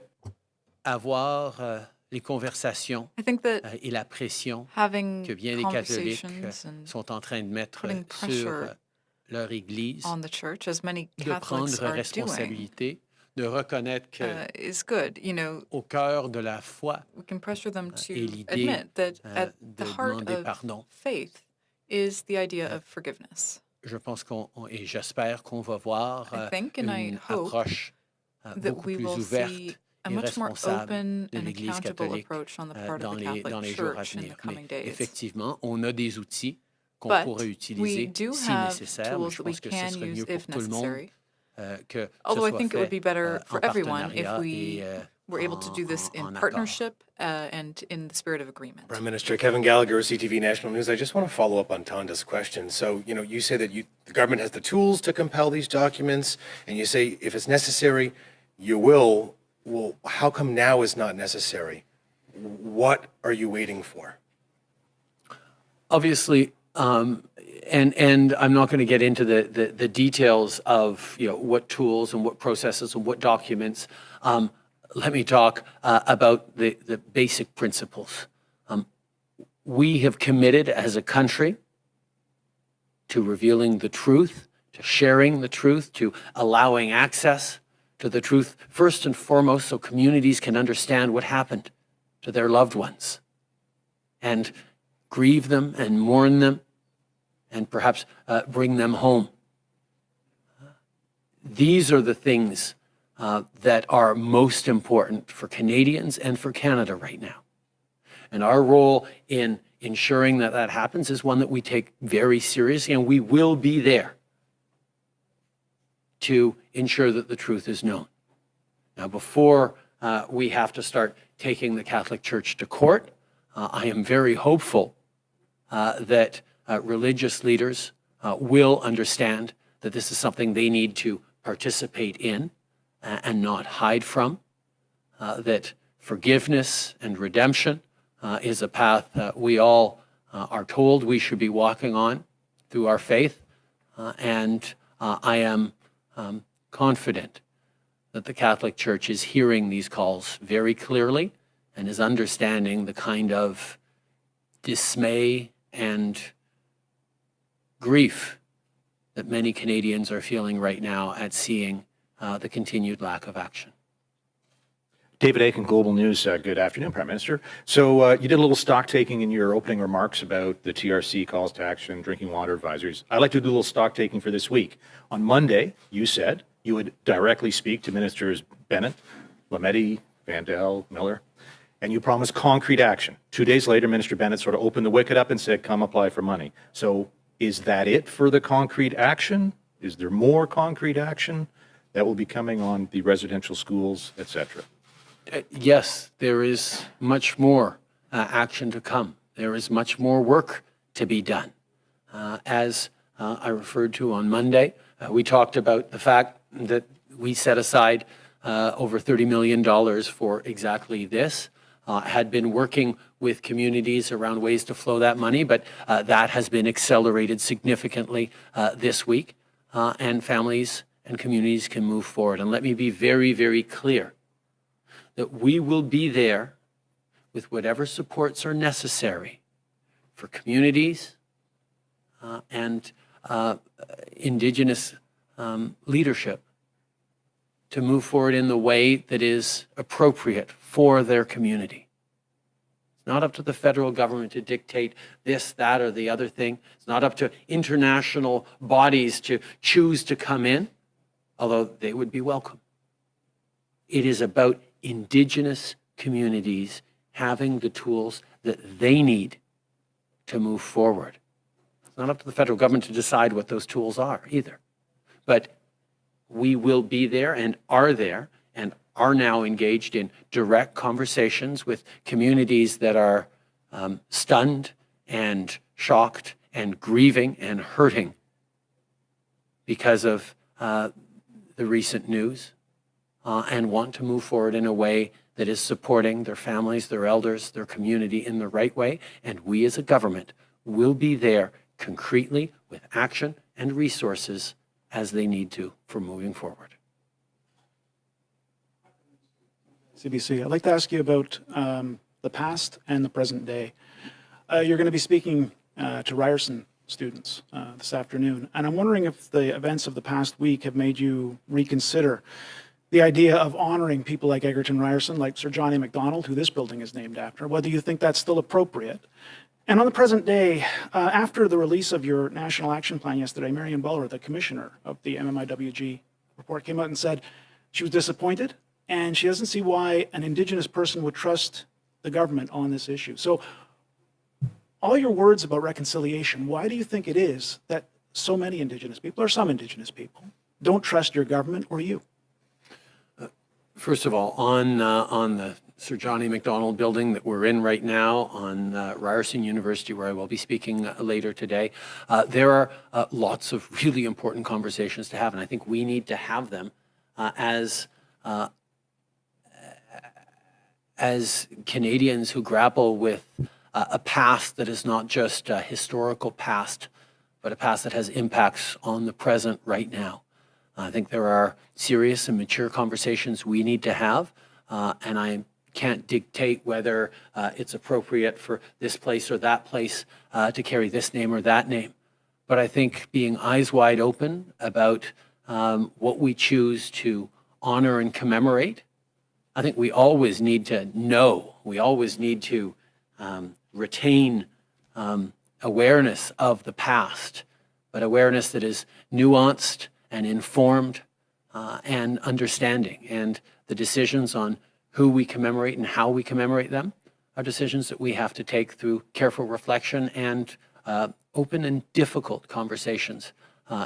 avoir les conversations et la pression que bien les catholiques sont en train de mettre sur leur Église, de prendre responsabilité, de reconnaître que au cœur de la foi est l'idée de demander pardon. Is the idea of forgiveness. Je pense et j'espère qu'on va voir une approche beaucoup plus ouverte et responsable de l'Église catholique dans les jours à venir. Mais effectivement, on a des outils qu'on pourrait utiliser si nécessaire. Mais je pense que ce serait mieux pour tout le monde que ce soit fait en partenariat et we're able to do this in partnership and in the spirit of agreement. Prime Minister Kevin Gallagher, CTV National News. I just want to follow up on Tonda's question. So, you say that the government has the tools to compel these documents, and you say if it's necessary, you will. Well, how come now is not necessary? What are you waiting for? Obviously, and I'm not going to get into the details of what tools and what processes and what documents. Let me talk about the basic principles. We have committed as a country to revealing the truth, to sharing the truth, to allowing access to the truth, first and foremost, so communities can understand what happened to their loved ones and grieve them and mourn them and perhaps bring them home. These are the things that are most important for Canadians and for Canada right now. And our role in ensuring that that happens is one that we take very seriously, and we will be there to ensure that the truth is known. Now, before we have to start taking the Catholic Church to court, I am very hopeful that religious leaders will understand that this is something they need to participate in and not hide from, that forgiveness and redemption is a path that we all are told we should be walking on through our faith. And I am confident that the Catholic Church is hearing these calls very clearly and is understanding the kind of dismay and grief that many Canadians are feeling right now at seeing the continued lack of action. David Aiken, Global News. Good afternoon, Prime Minister. So you did a little stock taking in your opening remarks about the TRC calls to action, drinking water advisories. I'd like to do a little stock taking for this week. On Monday, you said you would directly speak to Ministers Bennett, Lametti, Vandal, Miller, and you promised concrete action. 2 days later, Minister Bennett sort of opened the wicket up and said, come apply for money. So is that it for the concrete action? Is there more concrete action that will be coming on the residential schools, et cetera? Yes, there is much more action to come. There is much more work to be done. As I referred to on Monday, we talked about the fact that we set aside over $30 million for exactly this. Had been working with communities around ways to flow that money, but that has been accelerated significantly this week, and families and communities can move forward. And let me be very, very clear that we will be there with whatever supports are necessary for communities and Indigenous leadership to move forward in the way that is appropriate for their community. It's not up to the federal government to dictate this, that, or the other thing. It's not up to international bodies to choose to come in, although they would be welcome. It is about Indigenous communities having the tools that they need to move forward. It's not up to the federal government to decide what those tools are either. But we will be there and are now engaged in direct conversations with communities that are stunned and shocked and grieving and hurting because of the recent news, and want to move forward in a way that is supporting their families, their elders, their community in the right way. And we as a government will be there concretely with action and resources as they need to for moving forward. CBC, I'd like to ask you about the past and the present day. You're going to be speaking to Ryerson students this afternoon, and I'm wondering if the events of the past week have made you reconsider the idea of honoring people like Egerton Ryerson, like Sir Johnny MacDonald, who this building is named after, whether you think that's still appropriate. And on the present day, after the release of your National Action Plan yesterday, Marion Buller, the commissioner of the MMIWG report, came out and said she was disappointed and she doesn't see why an Indigenous person would trust the government on this issue. So all your words about reconciliation, why do you think it is that so many Indigenous people, or some Indigenous people, don't trust your government or you? First of all, on the Sir Johnny MacDonald building that we're in right now, on Ryerson University, where I will be speaking later today, there are lots of really important conversations to have, and I think we need to have them as Canadians who grapple with a past that is not just a historical past, but a past that has impacts on the present right now. I think there are serious and mature conversations we need to have, and I can't dictate whether it's appropriate for this place or that place to carry this name or that name. But I think being eyes wide open about what we choose to honor and commemorate, I think we always need to know, we always need to retain awareness of the past, but awareness that is nuanced and informed and understanding. And the decisions on who we commemorate and how we commemorate them are decisions that we have to take through careful reflection and open and difficult conversations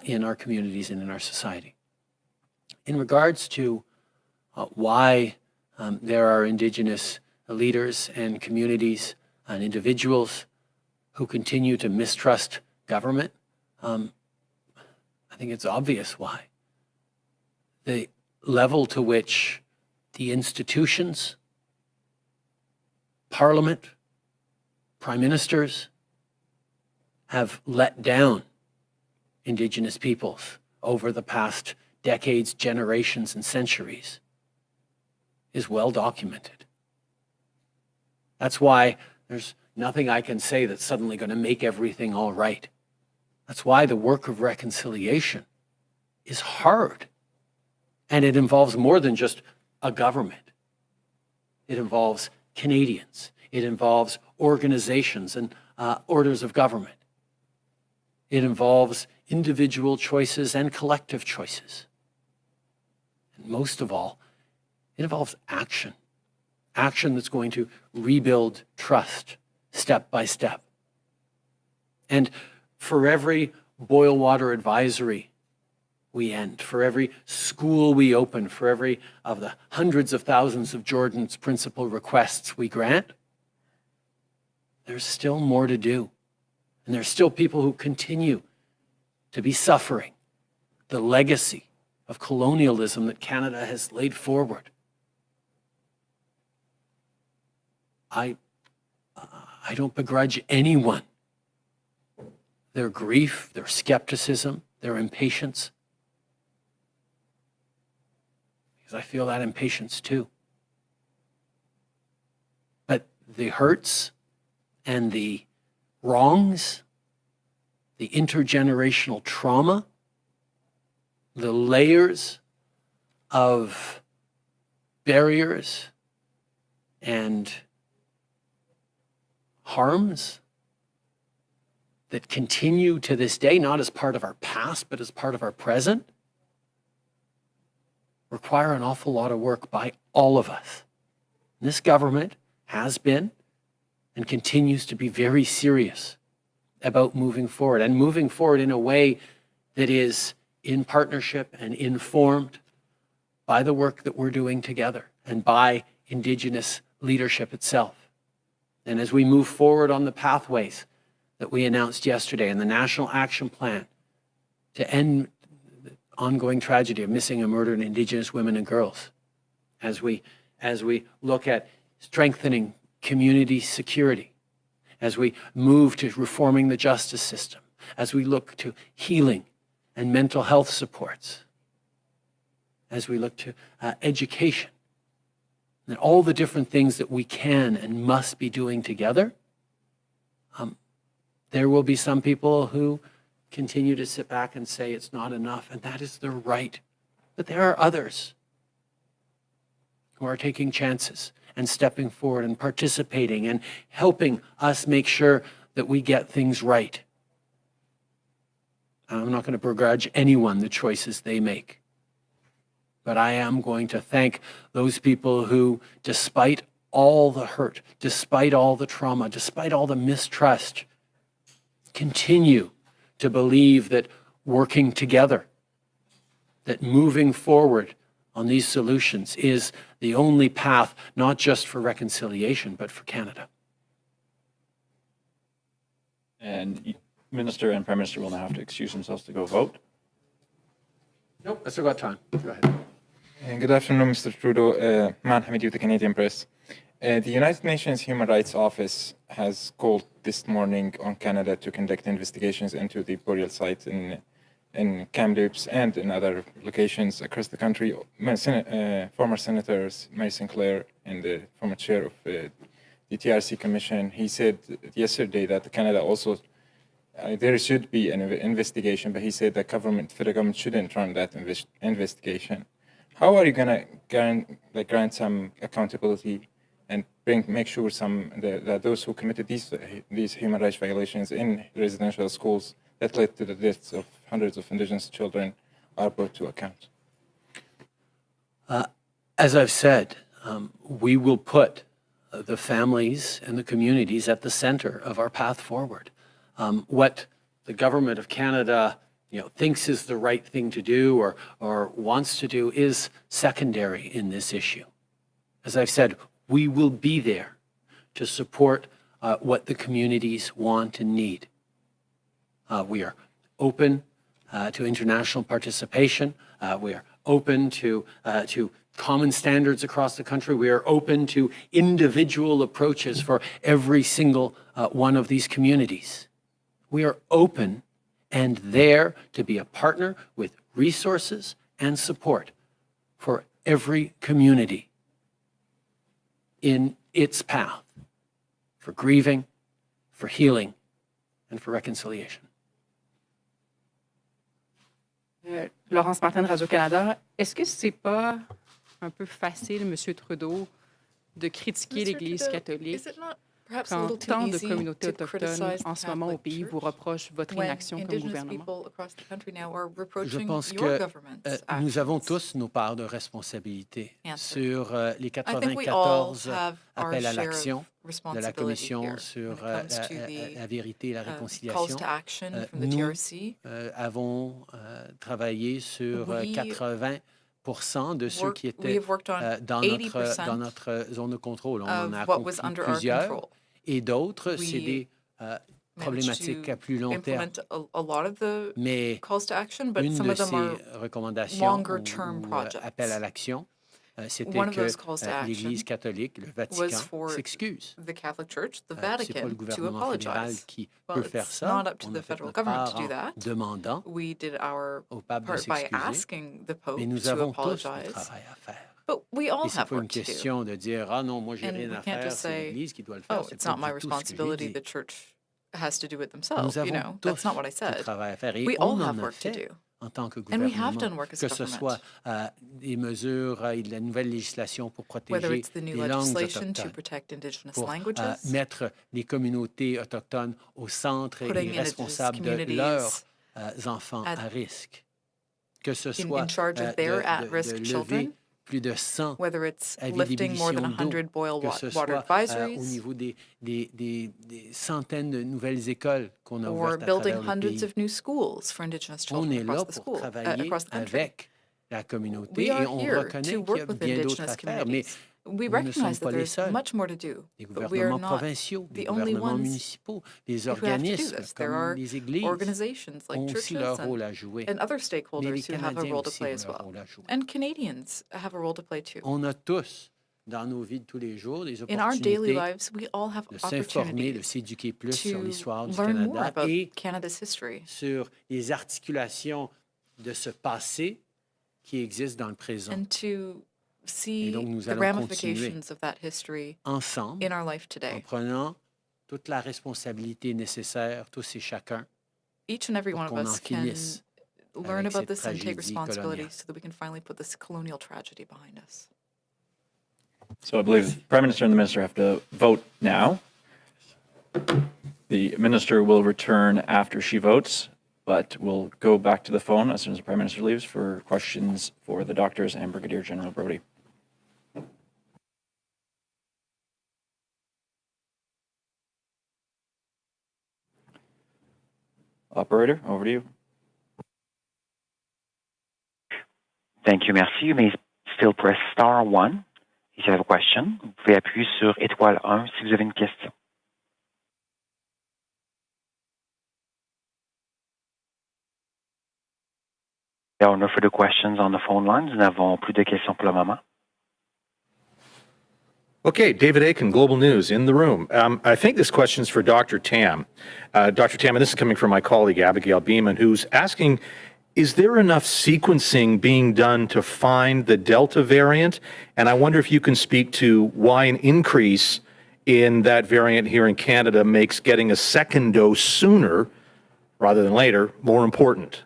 in our communities and in our society. In regards to why there are Indigenous leaders and communities and individuals who continue to mistrust government, I think it's obvious why. The level to which the institutions, Parliament, Prime Ministers have let down Indigenous peoples over the past decades, generations, and centuries is well documented. That's why there's nothing I can say that's suddenly going to make everything all right. That's why the work of reconciliation is hard. And it involves more than just a government. It involves Canadians. It involves organizations and orders of government. It involves individual choices and collective choices. And most of all, it involves action. Action that's going to rebuild trust step by step. And for every boil water advisory we end, for every school we open, for every of the hundreds of thousands of Jordan's principal requests we grant, there's still more to do. And there's still people who continue to be suffering the legacy of colonialism that Canada has laid forward. I don't begrudge anyone their grief, their skepticism, their impatience, because I feel that impatience too. But the hurts and the wrongs, the intergenerational trauma, the layers of barriers and harms that continue to this day, not as part of our past, but as part of our present, require an awful lot of work by all of us. And this government has been and continues to be very serious about moving forward, and moving forward in a way that is in partnership and informed by the work that we're doing together and by Indigenous leadership itself. And as we move forward on the pathways that we announced yesterday and the National Action Plan to end the ongoing tragedy of missing and murdered Indigenous women and girls, as we look at strengthening community security, as we move to reforming the justice system, as we look to healing and mental health supports, as we look to education, and all the different things that we can and must be doing together, there will be some people who continue to sit back and say it's not enough, and that is their right. But there are others who are taking chances and stepping forward and participating and helping us make sure that we get things right. I'm not going to begrudge anyone the choices they make. But I am going to thank those people who, despite all the hurt, despite all the trauma, despite all the mistrust, continue to believe that working together, that moving forward on these solutions is the only path, not just for reconciliation, but for Canada. And Minister and Prime Minister will now have to excuse themselves to go vote. Nope, I still got time. Go ahead. Good afternoon, Mr. Trudeau. Man Hamid with the Canadian Press. The United Nations Human Rights Office has called this morning on Canada to conduct investigations into the burial sites in Kamloops and in other locations across the country. Former Senators Mary Sinclair and the former chair of the TRC Commission, he said yesterday that Canada also, there should be an investigation, but he said that federal government shouldn't run that investigation. How are you going to grant some accountability and make sure that those who committed these human rights violations in residential schools that led to the deaths of hundreds of Indigenous children are brought to account? As I've said, we will put the families and the communities at the center of our path forward. What the government of Canada thinks is the right thing to do or wants to do is secondary in this issue. As I've said, we will be there to support what the communities want and need. We are open to international participation. We are open to common standards across the country. We are open to individual approaches for every single one of these communities. We are open and there to be a partner with resources and support for every community in its path for grieving, for healing, and for reconciliation. Laurence Martin, Radio-Canada. Est-ce que c'est pas un peu facile, M. Trudeau, de critiquer l'Église catholique quand tant de communautés autochtones en ce moment au pays vous reprochent votre inaction comme gouvernement? Je pense que nous avons tous nos parts de responsabilité sur les 94 appels à l'action de la Commission sur la vérité et la réconciliation. Nous avons travaillé sur 80% de ceux qui étaient dans notre zone de contrôle. On en a conclu plusieurs. Et d'autres, c'est des problématiques à plus long terme. Mais une de ces recommandations ou appels à l'action, c'était que l'Église catholique, le Vatican, s'excuse. Ce n'est pas le gouvernement fédéral qui peut faire ça. On a fait notre part en demandant au pape de s'excuser. Mais nous avons tous du travail à faire. Et ce n'est pas une question de dire « Ah non, moi j'ai rien à faire, c'est l'Église qui doit le faire ». C'est pas du tout ce que j'ai dit. Nous avons tous du travail à faire et on en a fait en tant que And we have gouvernement, done work as que ce government. soit des mesures et de la nouvelle législation pour Whether protéger it's the new les langues legislation to autochtones, protect Indigenous pour languages, mettre les communautés autochtones au centre et putting Indigenous responsables de communities leurs enfants à risque, que ce soit in charge of their at-risk de children, lever plus de 100 whether it's avis lifting more than d'émission d'eau, 100 boil que ce water soit advisories, au niveau des centaines de nouvelles écoles qu'on a or ouvertes à building travers le hundreds pays. of new schools for Indigenous On children est là across the pour travailler across the country. avec la communauté We et are on here reconnaît to qu'il y a work with bien d'autres Indigenous à faire, mais communities. We nous ne sommes recognize pas that les there's seuls. much more to do, Les but we are gouvernements not provinciaux, les the only gouvernements ones municipaux, les who have to do organismes this. There comme are les églises organizations like ont aussi churches leur rôle à jouer. and other Mais les stakeholders who have a Canadiens role to aussi play ont as leur well. rôle à jouer. And Canadians have a role to play too. On a tous, dans nos vies de tous les jours, des In our daily opportunités lives, we all have de s'informer, de opportunities s'éduquer plus sur to l'histoire du learn more Canada about et Canada's history sur les articulations de ce passé qui existe dans le présent. and to Et see donc, nous the allons continuer ramifications of that history ensemble, in our life en today. prenant toute la responsabilité nécessaire, tous et chacun, Each and every pour one of qu'on en us can finisse learn avec about cette this and take tragédie responsibility coloniale. so that we can finally put this colonial tragedy behind us. So I believe the Prime Minister and the Minister have to vote now. The Minister will return after she votes, but we'll go back to the phone as soon as the Prime Minister leaves for questions for the doctors and Brigadier General Brodie. Operator, over to you. Thank you, merci. You may still press star 1 if you have a question. Vous pouvez appuyer sur étoile 1 si vous avez une question. There are no further questions on the phone lines. Nous n'avons plus de questions pour le moment. Okay, David Aiken, Global News, in the room. I think this question is for Dr. Tam. Dr. Tam, and this is coming from my colleague Abigail Beeman, who's asking, is there enough sequencing being done to find the Delta variant? And I wonder if you can speak to why an increase in that variant here in Canada makes getting a second dose sooner rather than later more important.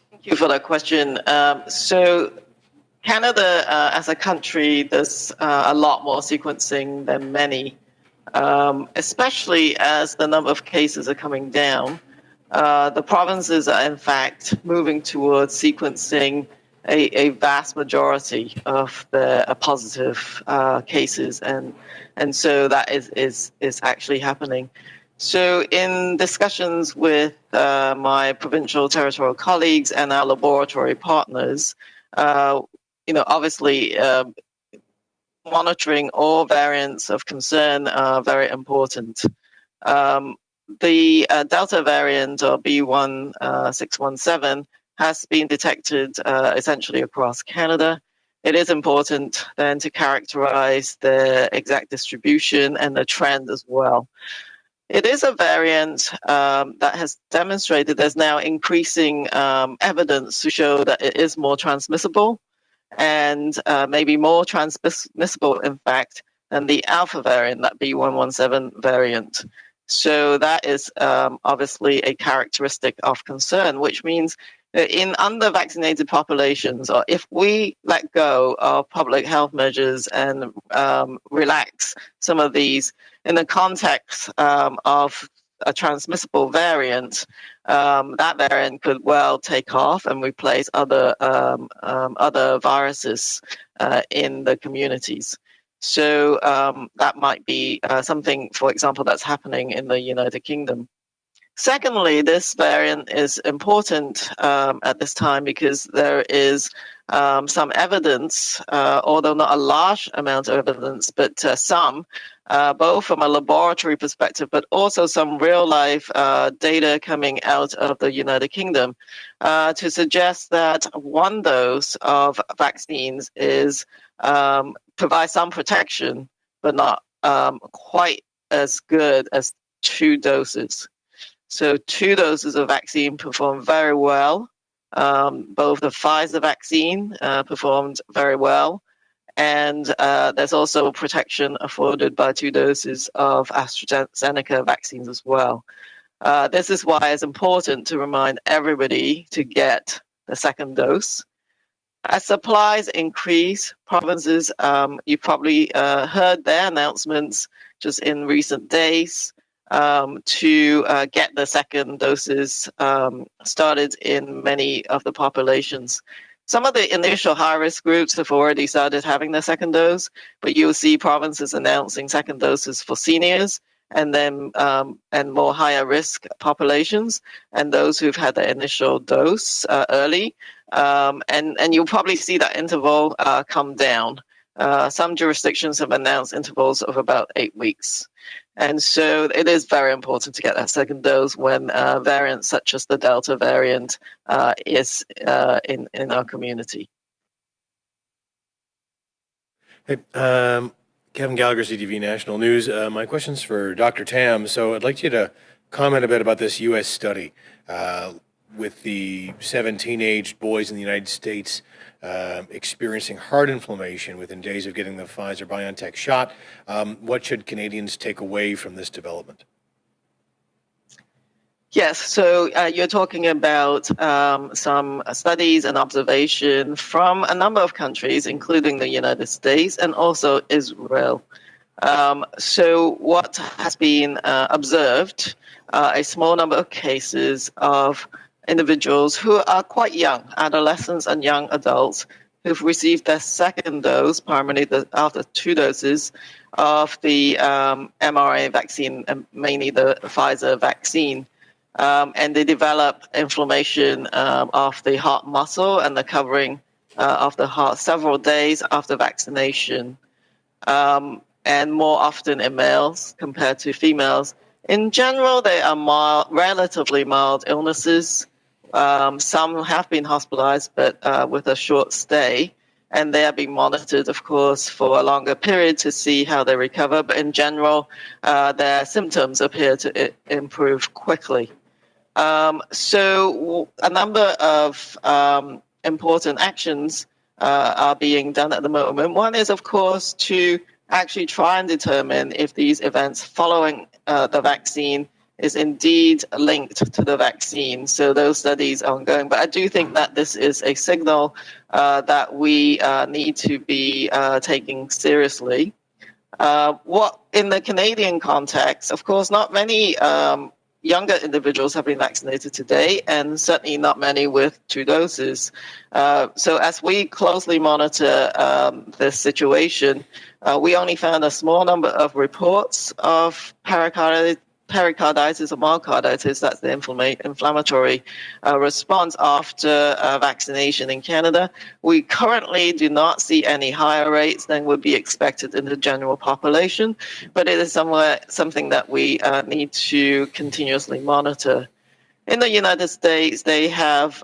Thank you for that question. So Canada, as a country, does a lot more sequencing than many, especially as the number of cases are coming down. The provinces are, in fact, moving towards sequencing a vast majority of the positive cases, and so that is actually happening. So in discussions with my provincial territorial colleagues and our laboratory partners, obviously monitoring all variants of concern are very important. The Delta variant, or B1617, has been detected essentially across Canada. It is important then to characterize the exact distribution and the trend as well. It is a variant that has demonstrated there's now increasing evidence to show that it is more transmissible and maybe more transmissible, in fact, than the Alpha variant, that B117 variant. So that is obviously a characteristic of concern, which means that in under-vaccinated populations, or if we let go of public health measures and relax some of these in the context of a transmissible variant, that variant could well take off and replace other viruses in the communities. So that might be something, for example, that's happening in the United Kingdom. Secondly, this variant is important at this time because there is some evidence, although not a large amount of evidence, but some, both from a laboratory perspective, but also some real-life data coming out of the United Kingdom to suggest that one dose of vaccines provides some protection, but not quite as good as 2 doses. So 2 doses of vaccine perform very well. Both the Pfizer vaccine performed very well, and there's also protection afforded by 2 doses of AstraZeneca vaccines as well. This is why it's important to remind everybody to get the second dose. As supplies increase, provinces, you probably heard their announcements just in recent days to get the second doses started in many of the populations. Some of the initial high-risk groups have already started having their second dose, but you'll see provinces announcing second doses for seniors and then and more higher risk populations and those who've had their initial dose early. And you'll probably see that interval come down. Some jurisdictions have announced intervals of about 8 weeks. And so it is very important to get that second dose when variants such as the Delta variant is in our community. Hey, Kevin Gallagher, CTV National News. My question's for Dr. Tam. So I'd like you to comment a bit about this U.S. study with the 17-aged boys in the United States experiencing heart inflammation within days of getting the Pfizer-BioNTech shot. What should Canadians take away from this development? Yes, so you're talking about some studies and observation from a number of countries, including the United States and also Israel. So what has been observed, a small number of cases of individuals who are quite young, adolescents and young adults, who've received their second dose, primarily after 2 doses, of the mRNA vaccine, and mainly the Pfizer vaccine. And they develop inflammation of the heart muscle and the covering of the heart several days after vaccination, and more often in males compared to females. In general, they are relatively mild illnesses. Some have been hospitalized, but with a short stay, and they are being monitored, of course, for a longer period to see how they recover. But in general, their symptoms appear to improve quickly. So a number of important actions are being done at the moment. One is, of course, to actually try and determine if these events following the vaccine is indeed linked to the vaccine. So those studies are ongoing. But I do think that this is a signal that we need to be taking seriously. What in the Canadian context, of course, not many younger individuals have been vaccinated today, and certainly not many with 2 doses. So as we closely monitor this situation, we only found a small number of reports of pericarditis or myocarditis, that's the inflammatory response after vaccination in Canada. We currently do not see any higher rates than would be expected in the general population, but it is something that we need to continuously monitor. In the United States, they have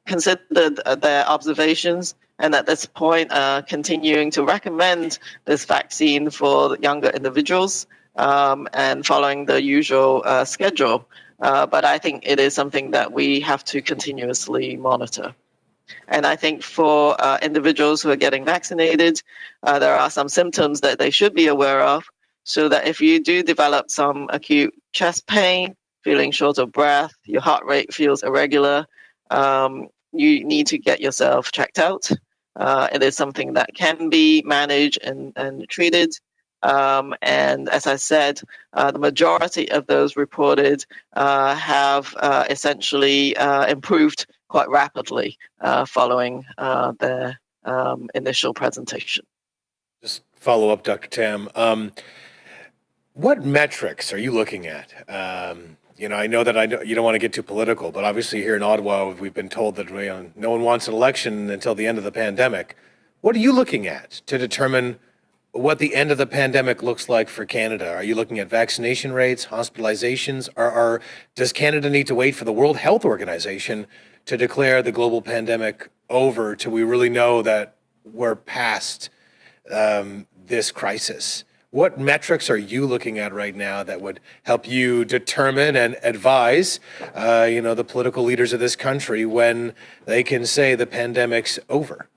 considered their observations and at this point continuing to recommend this vaccine for younger individuals. And following the usual schedule. But I think it is something that we have to continuously monitor. And I think for individuals who are getting vaccinated, there are some symptoms that they should be aware of, so that if you do develop some acute chest pain, feeling short of breath, your heart rate feels irregular, you need to get yourself checked out. It is something that can be managed and treated. And as I said, the majority of those reported have essentially improved quite rapidly following their initial presentation. Just follow up, Dr. Tam. What metrics are you looking at? I know that you don't want to get too political, but obviously here in Ottawa, we've been told that no one wants an election until the end of the pandemic. What are you looking at to determine what the end of the pandemic looks like for Canada? Are you looking at vaccination rates, hospitalizations, or does Canada need to wait for the World Health Organization to declare the global pandemic over till we really know that we're past this crisis? What metrics are you looking at right now that would help you determine and advise, the political leaders of this country when they can say the pandemic's over?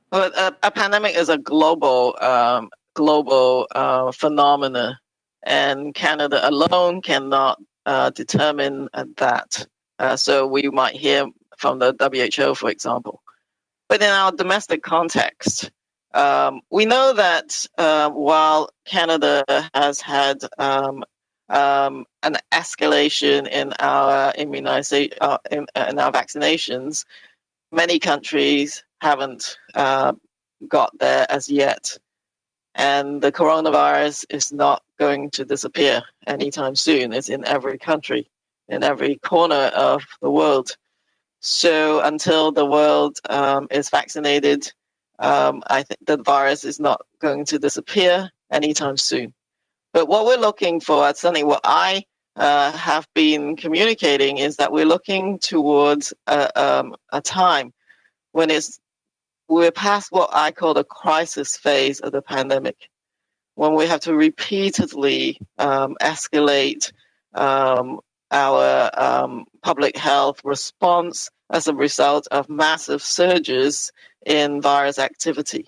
Well, a pandemic is a global phenomena, and Canada alone cannot determine that. So we might hear from the WHO, for example. But in our domestic context, we know that while Canada has had an escalation in our immunization, in our vaccinations, many countries haven't got there as yet. And the coronavirus is not going to disappear anytime soon. It's in every country, in every corner of the world. So until the world is vaccinated, I think the virus is not going to disappear anytime soon. But what we're looking for, certainly what I have been communicating, is that we're looking towards a time when we're past what I call the crisis phase of the pandemic, when we have to repeatedly escalate our public health response as a result of massive surges in virus activity.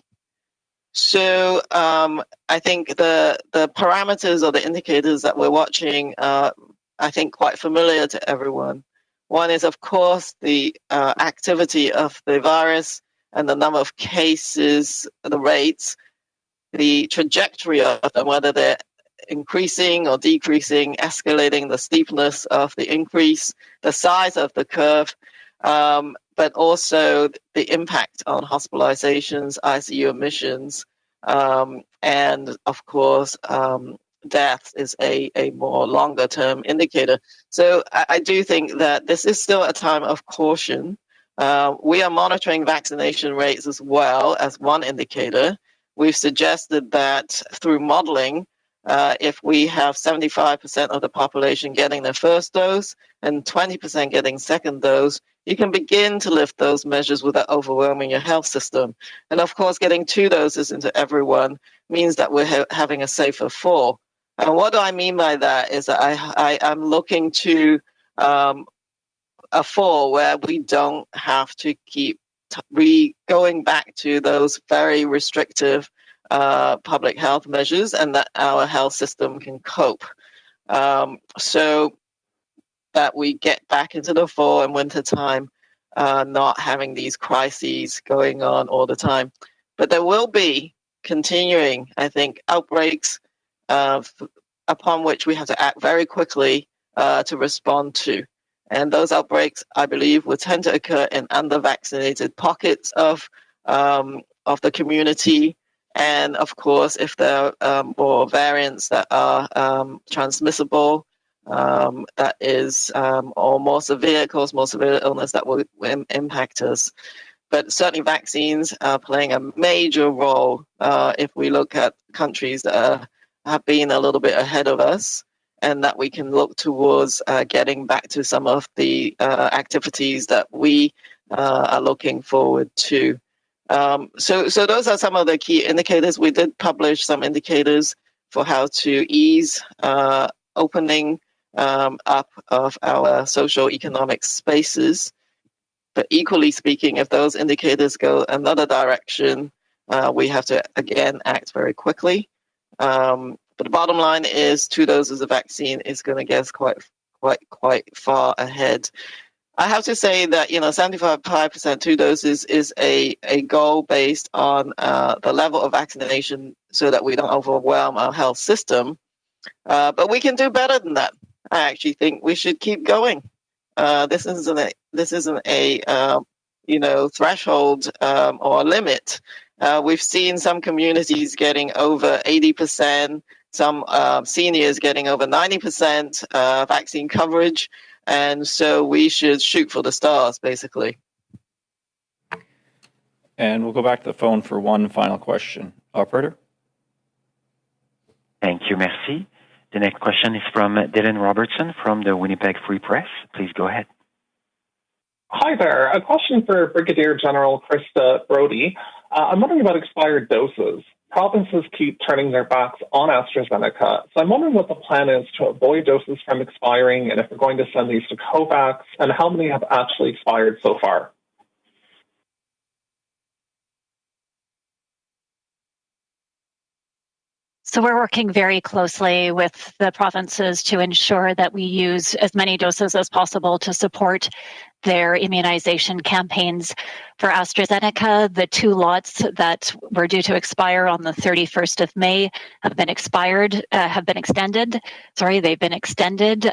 So I think the parameters or the indicators that we're watching are, I think, quite familiar to everyone. One is, of course, the activity of the virus and the number of cases, the rates, the trajectory of them, whether they're increasing or decreasing, escalating, the steepness of the increase, the size of the curve, but also the impact on hospitalizations, ICU admissions, and of course, death is a more longer term indicator. So I do think that this is still a time of caution. We are monitoring vaccination rates as well as one indicator. We've suggested that through modeling, if we have 75% of the population getting their first dose and 20% getting second dose, you can begin to lift those measures without overwhelming your health system. And of course, getting 2 doses into everyone means that we're having a safer fall. And what do I mean by that is that I'm looking to a fall where we don't have to keep going back to those very restrictive public health measures, and that our health system can cope. So that we get back into the fall and winter time, not having these crises going on all the time. But there will be continuing, I think, outbreaks upon which we have to act very quickly to respond to. And those outbreaks, I believe, will tend to occur in under-vaccinated pockets of the community. And of course, if there are more variants that are transmissible, that is, or more severe, cause more severe illness, that will impact us. But certainly vaccines are playing a major role if we look at countries that have been a little bit ahead of us, and that we can look towards getting back to some of the activities that we are looking forward to. So those are some of the key indicators. We did publish some indicators for how to ease opening up of our social economic spaces. But equally speaking, if those indicators go another direction, we have to, again, act very quickly. But the bottom line is 2 doses of vaccine is going to get us quite far ahead. I have to say that 75% 2 doses is a goal based on the level of vaccination, so that we don't overwhelm our health system. But we can do better than that. I actually think we should keep going. This isn't a threshold or a limit. We've seen some communities getting over 80%, some seniors getting over 90% vaccine coverage. And so we should shoot for the stars, basically. And we'll go back to the phone for one final question. Operator? Thank you, merci. The next question is from Dylan Robertson from the Winnipeg Free Press. Please go ahead. Hi there. A question for Brigadier General Krista Brodie. I'm wondering about expired doses. Provinces keep turning their backs on AstraZeneca, so I'm wondering what the plan is to avoid doses from expiring, and if we're going to send these to COVAX, and how many have actually expired so far. So we're working very closely with the provinces to ensure that we use as many doses as possible to support their immunization campaigns. For AstraZeneca, the 2 lots that were due to expire on the 31st of May have been extended. They've been extended to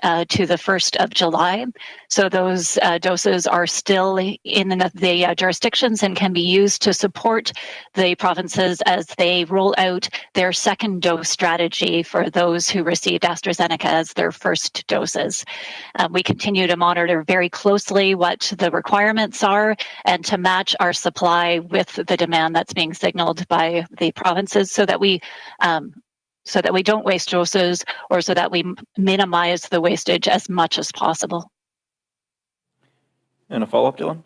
the 1st of July. So those doses are still in the jurisdictions and can be used to support the provinces as they roll out their second dose strategy for those who received AstraZeneca as their first doses. We continue to monitor very closely what the requirements are and to match our supply with the demand that's being signaled by the provinces so that we don't waste doses or so that we minimize the wastage as much as possible. And a follow-up, Dylan?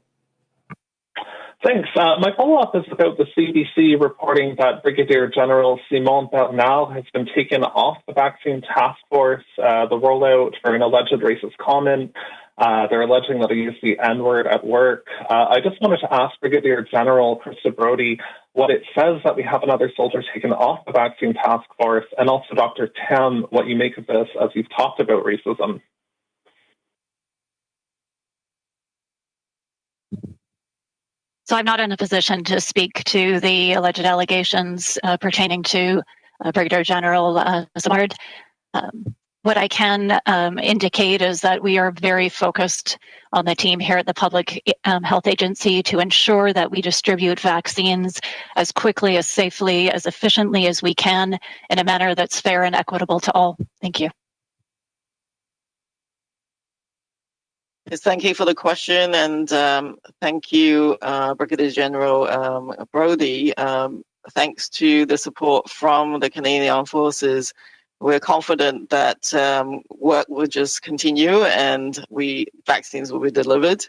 Thanks. My follow-up is about the CBC reporting that Brigadier General Simon Bernal has been taken off the vaccine task force, the rollout for an alleged racist comment. They're alleging that he used the N-word at work. I just wanted to ask Brigadier General Krista Brodie what it says that we have another soldier taken off the vaccine task force, and also Dr. Tam, what you make of this as you've talked about racism. So I'm not in a position to speak to the alleged allegations pertaining to Brigadier General Simard. What I can indicate is that we are very focused on the team here at the Public Health Agency to ensure that we distribute vaccines as quickly, as safely, as efficiently as we can in a manner that's fair and equitable to all. Thank you. Yes, thank you for the question, and thank you, Brigadier General Brodie. Thanks to the support from the Canadian Armed Forces, we're confident that work will just continue and vaccines will be delivered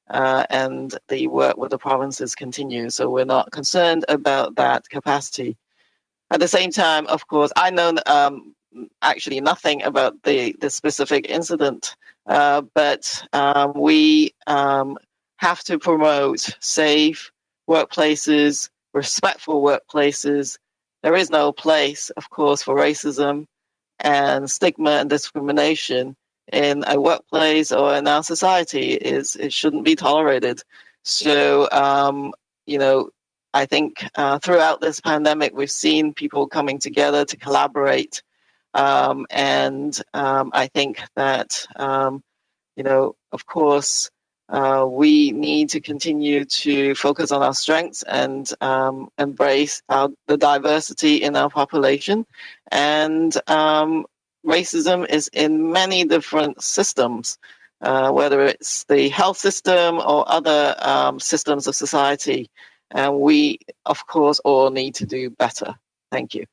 and the work with the provinces continue. So we're not concerned about that capacity. At the same time, of course, I know actually nothing about the specific incident, but we have to promote safe workplaces, respectful workplaces. There is no place, of course, for racism and stigma and discrimination in a workplace or in our society. It shouldn't be tolerated. So, I think throughout this pandemic, we've seen people coming together to collaborate. And I think that, of course, we need to continue to focus on our strengths and embrace the diversity in our population. And racism is in many different systems, whether it's the health system or other systems of society. And we, of course, all need to do better. Thank you.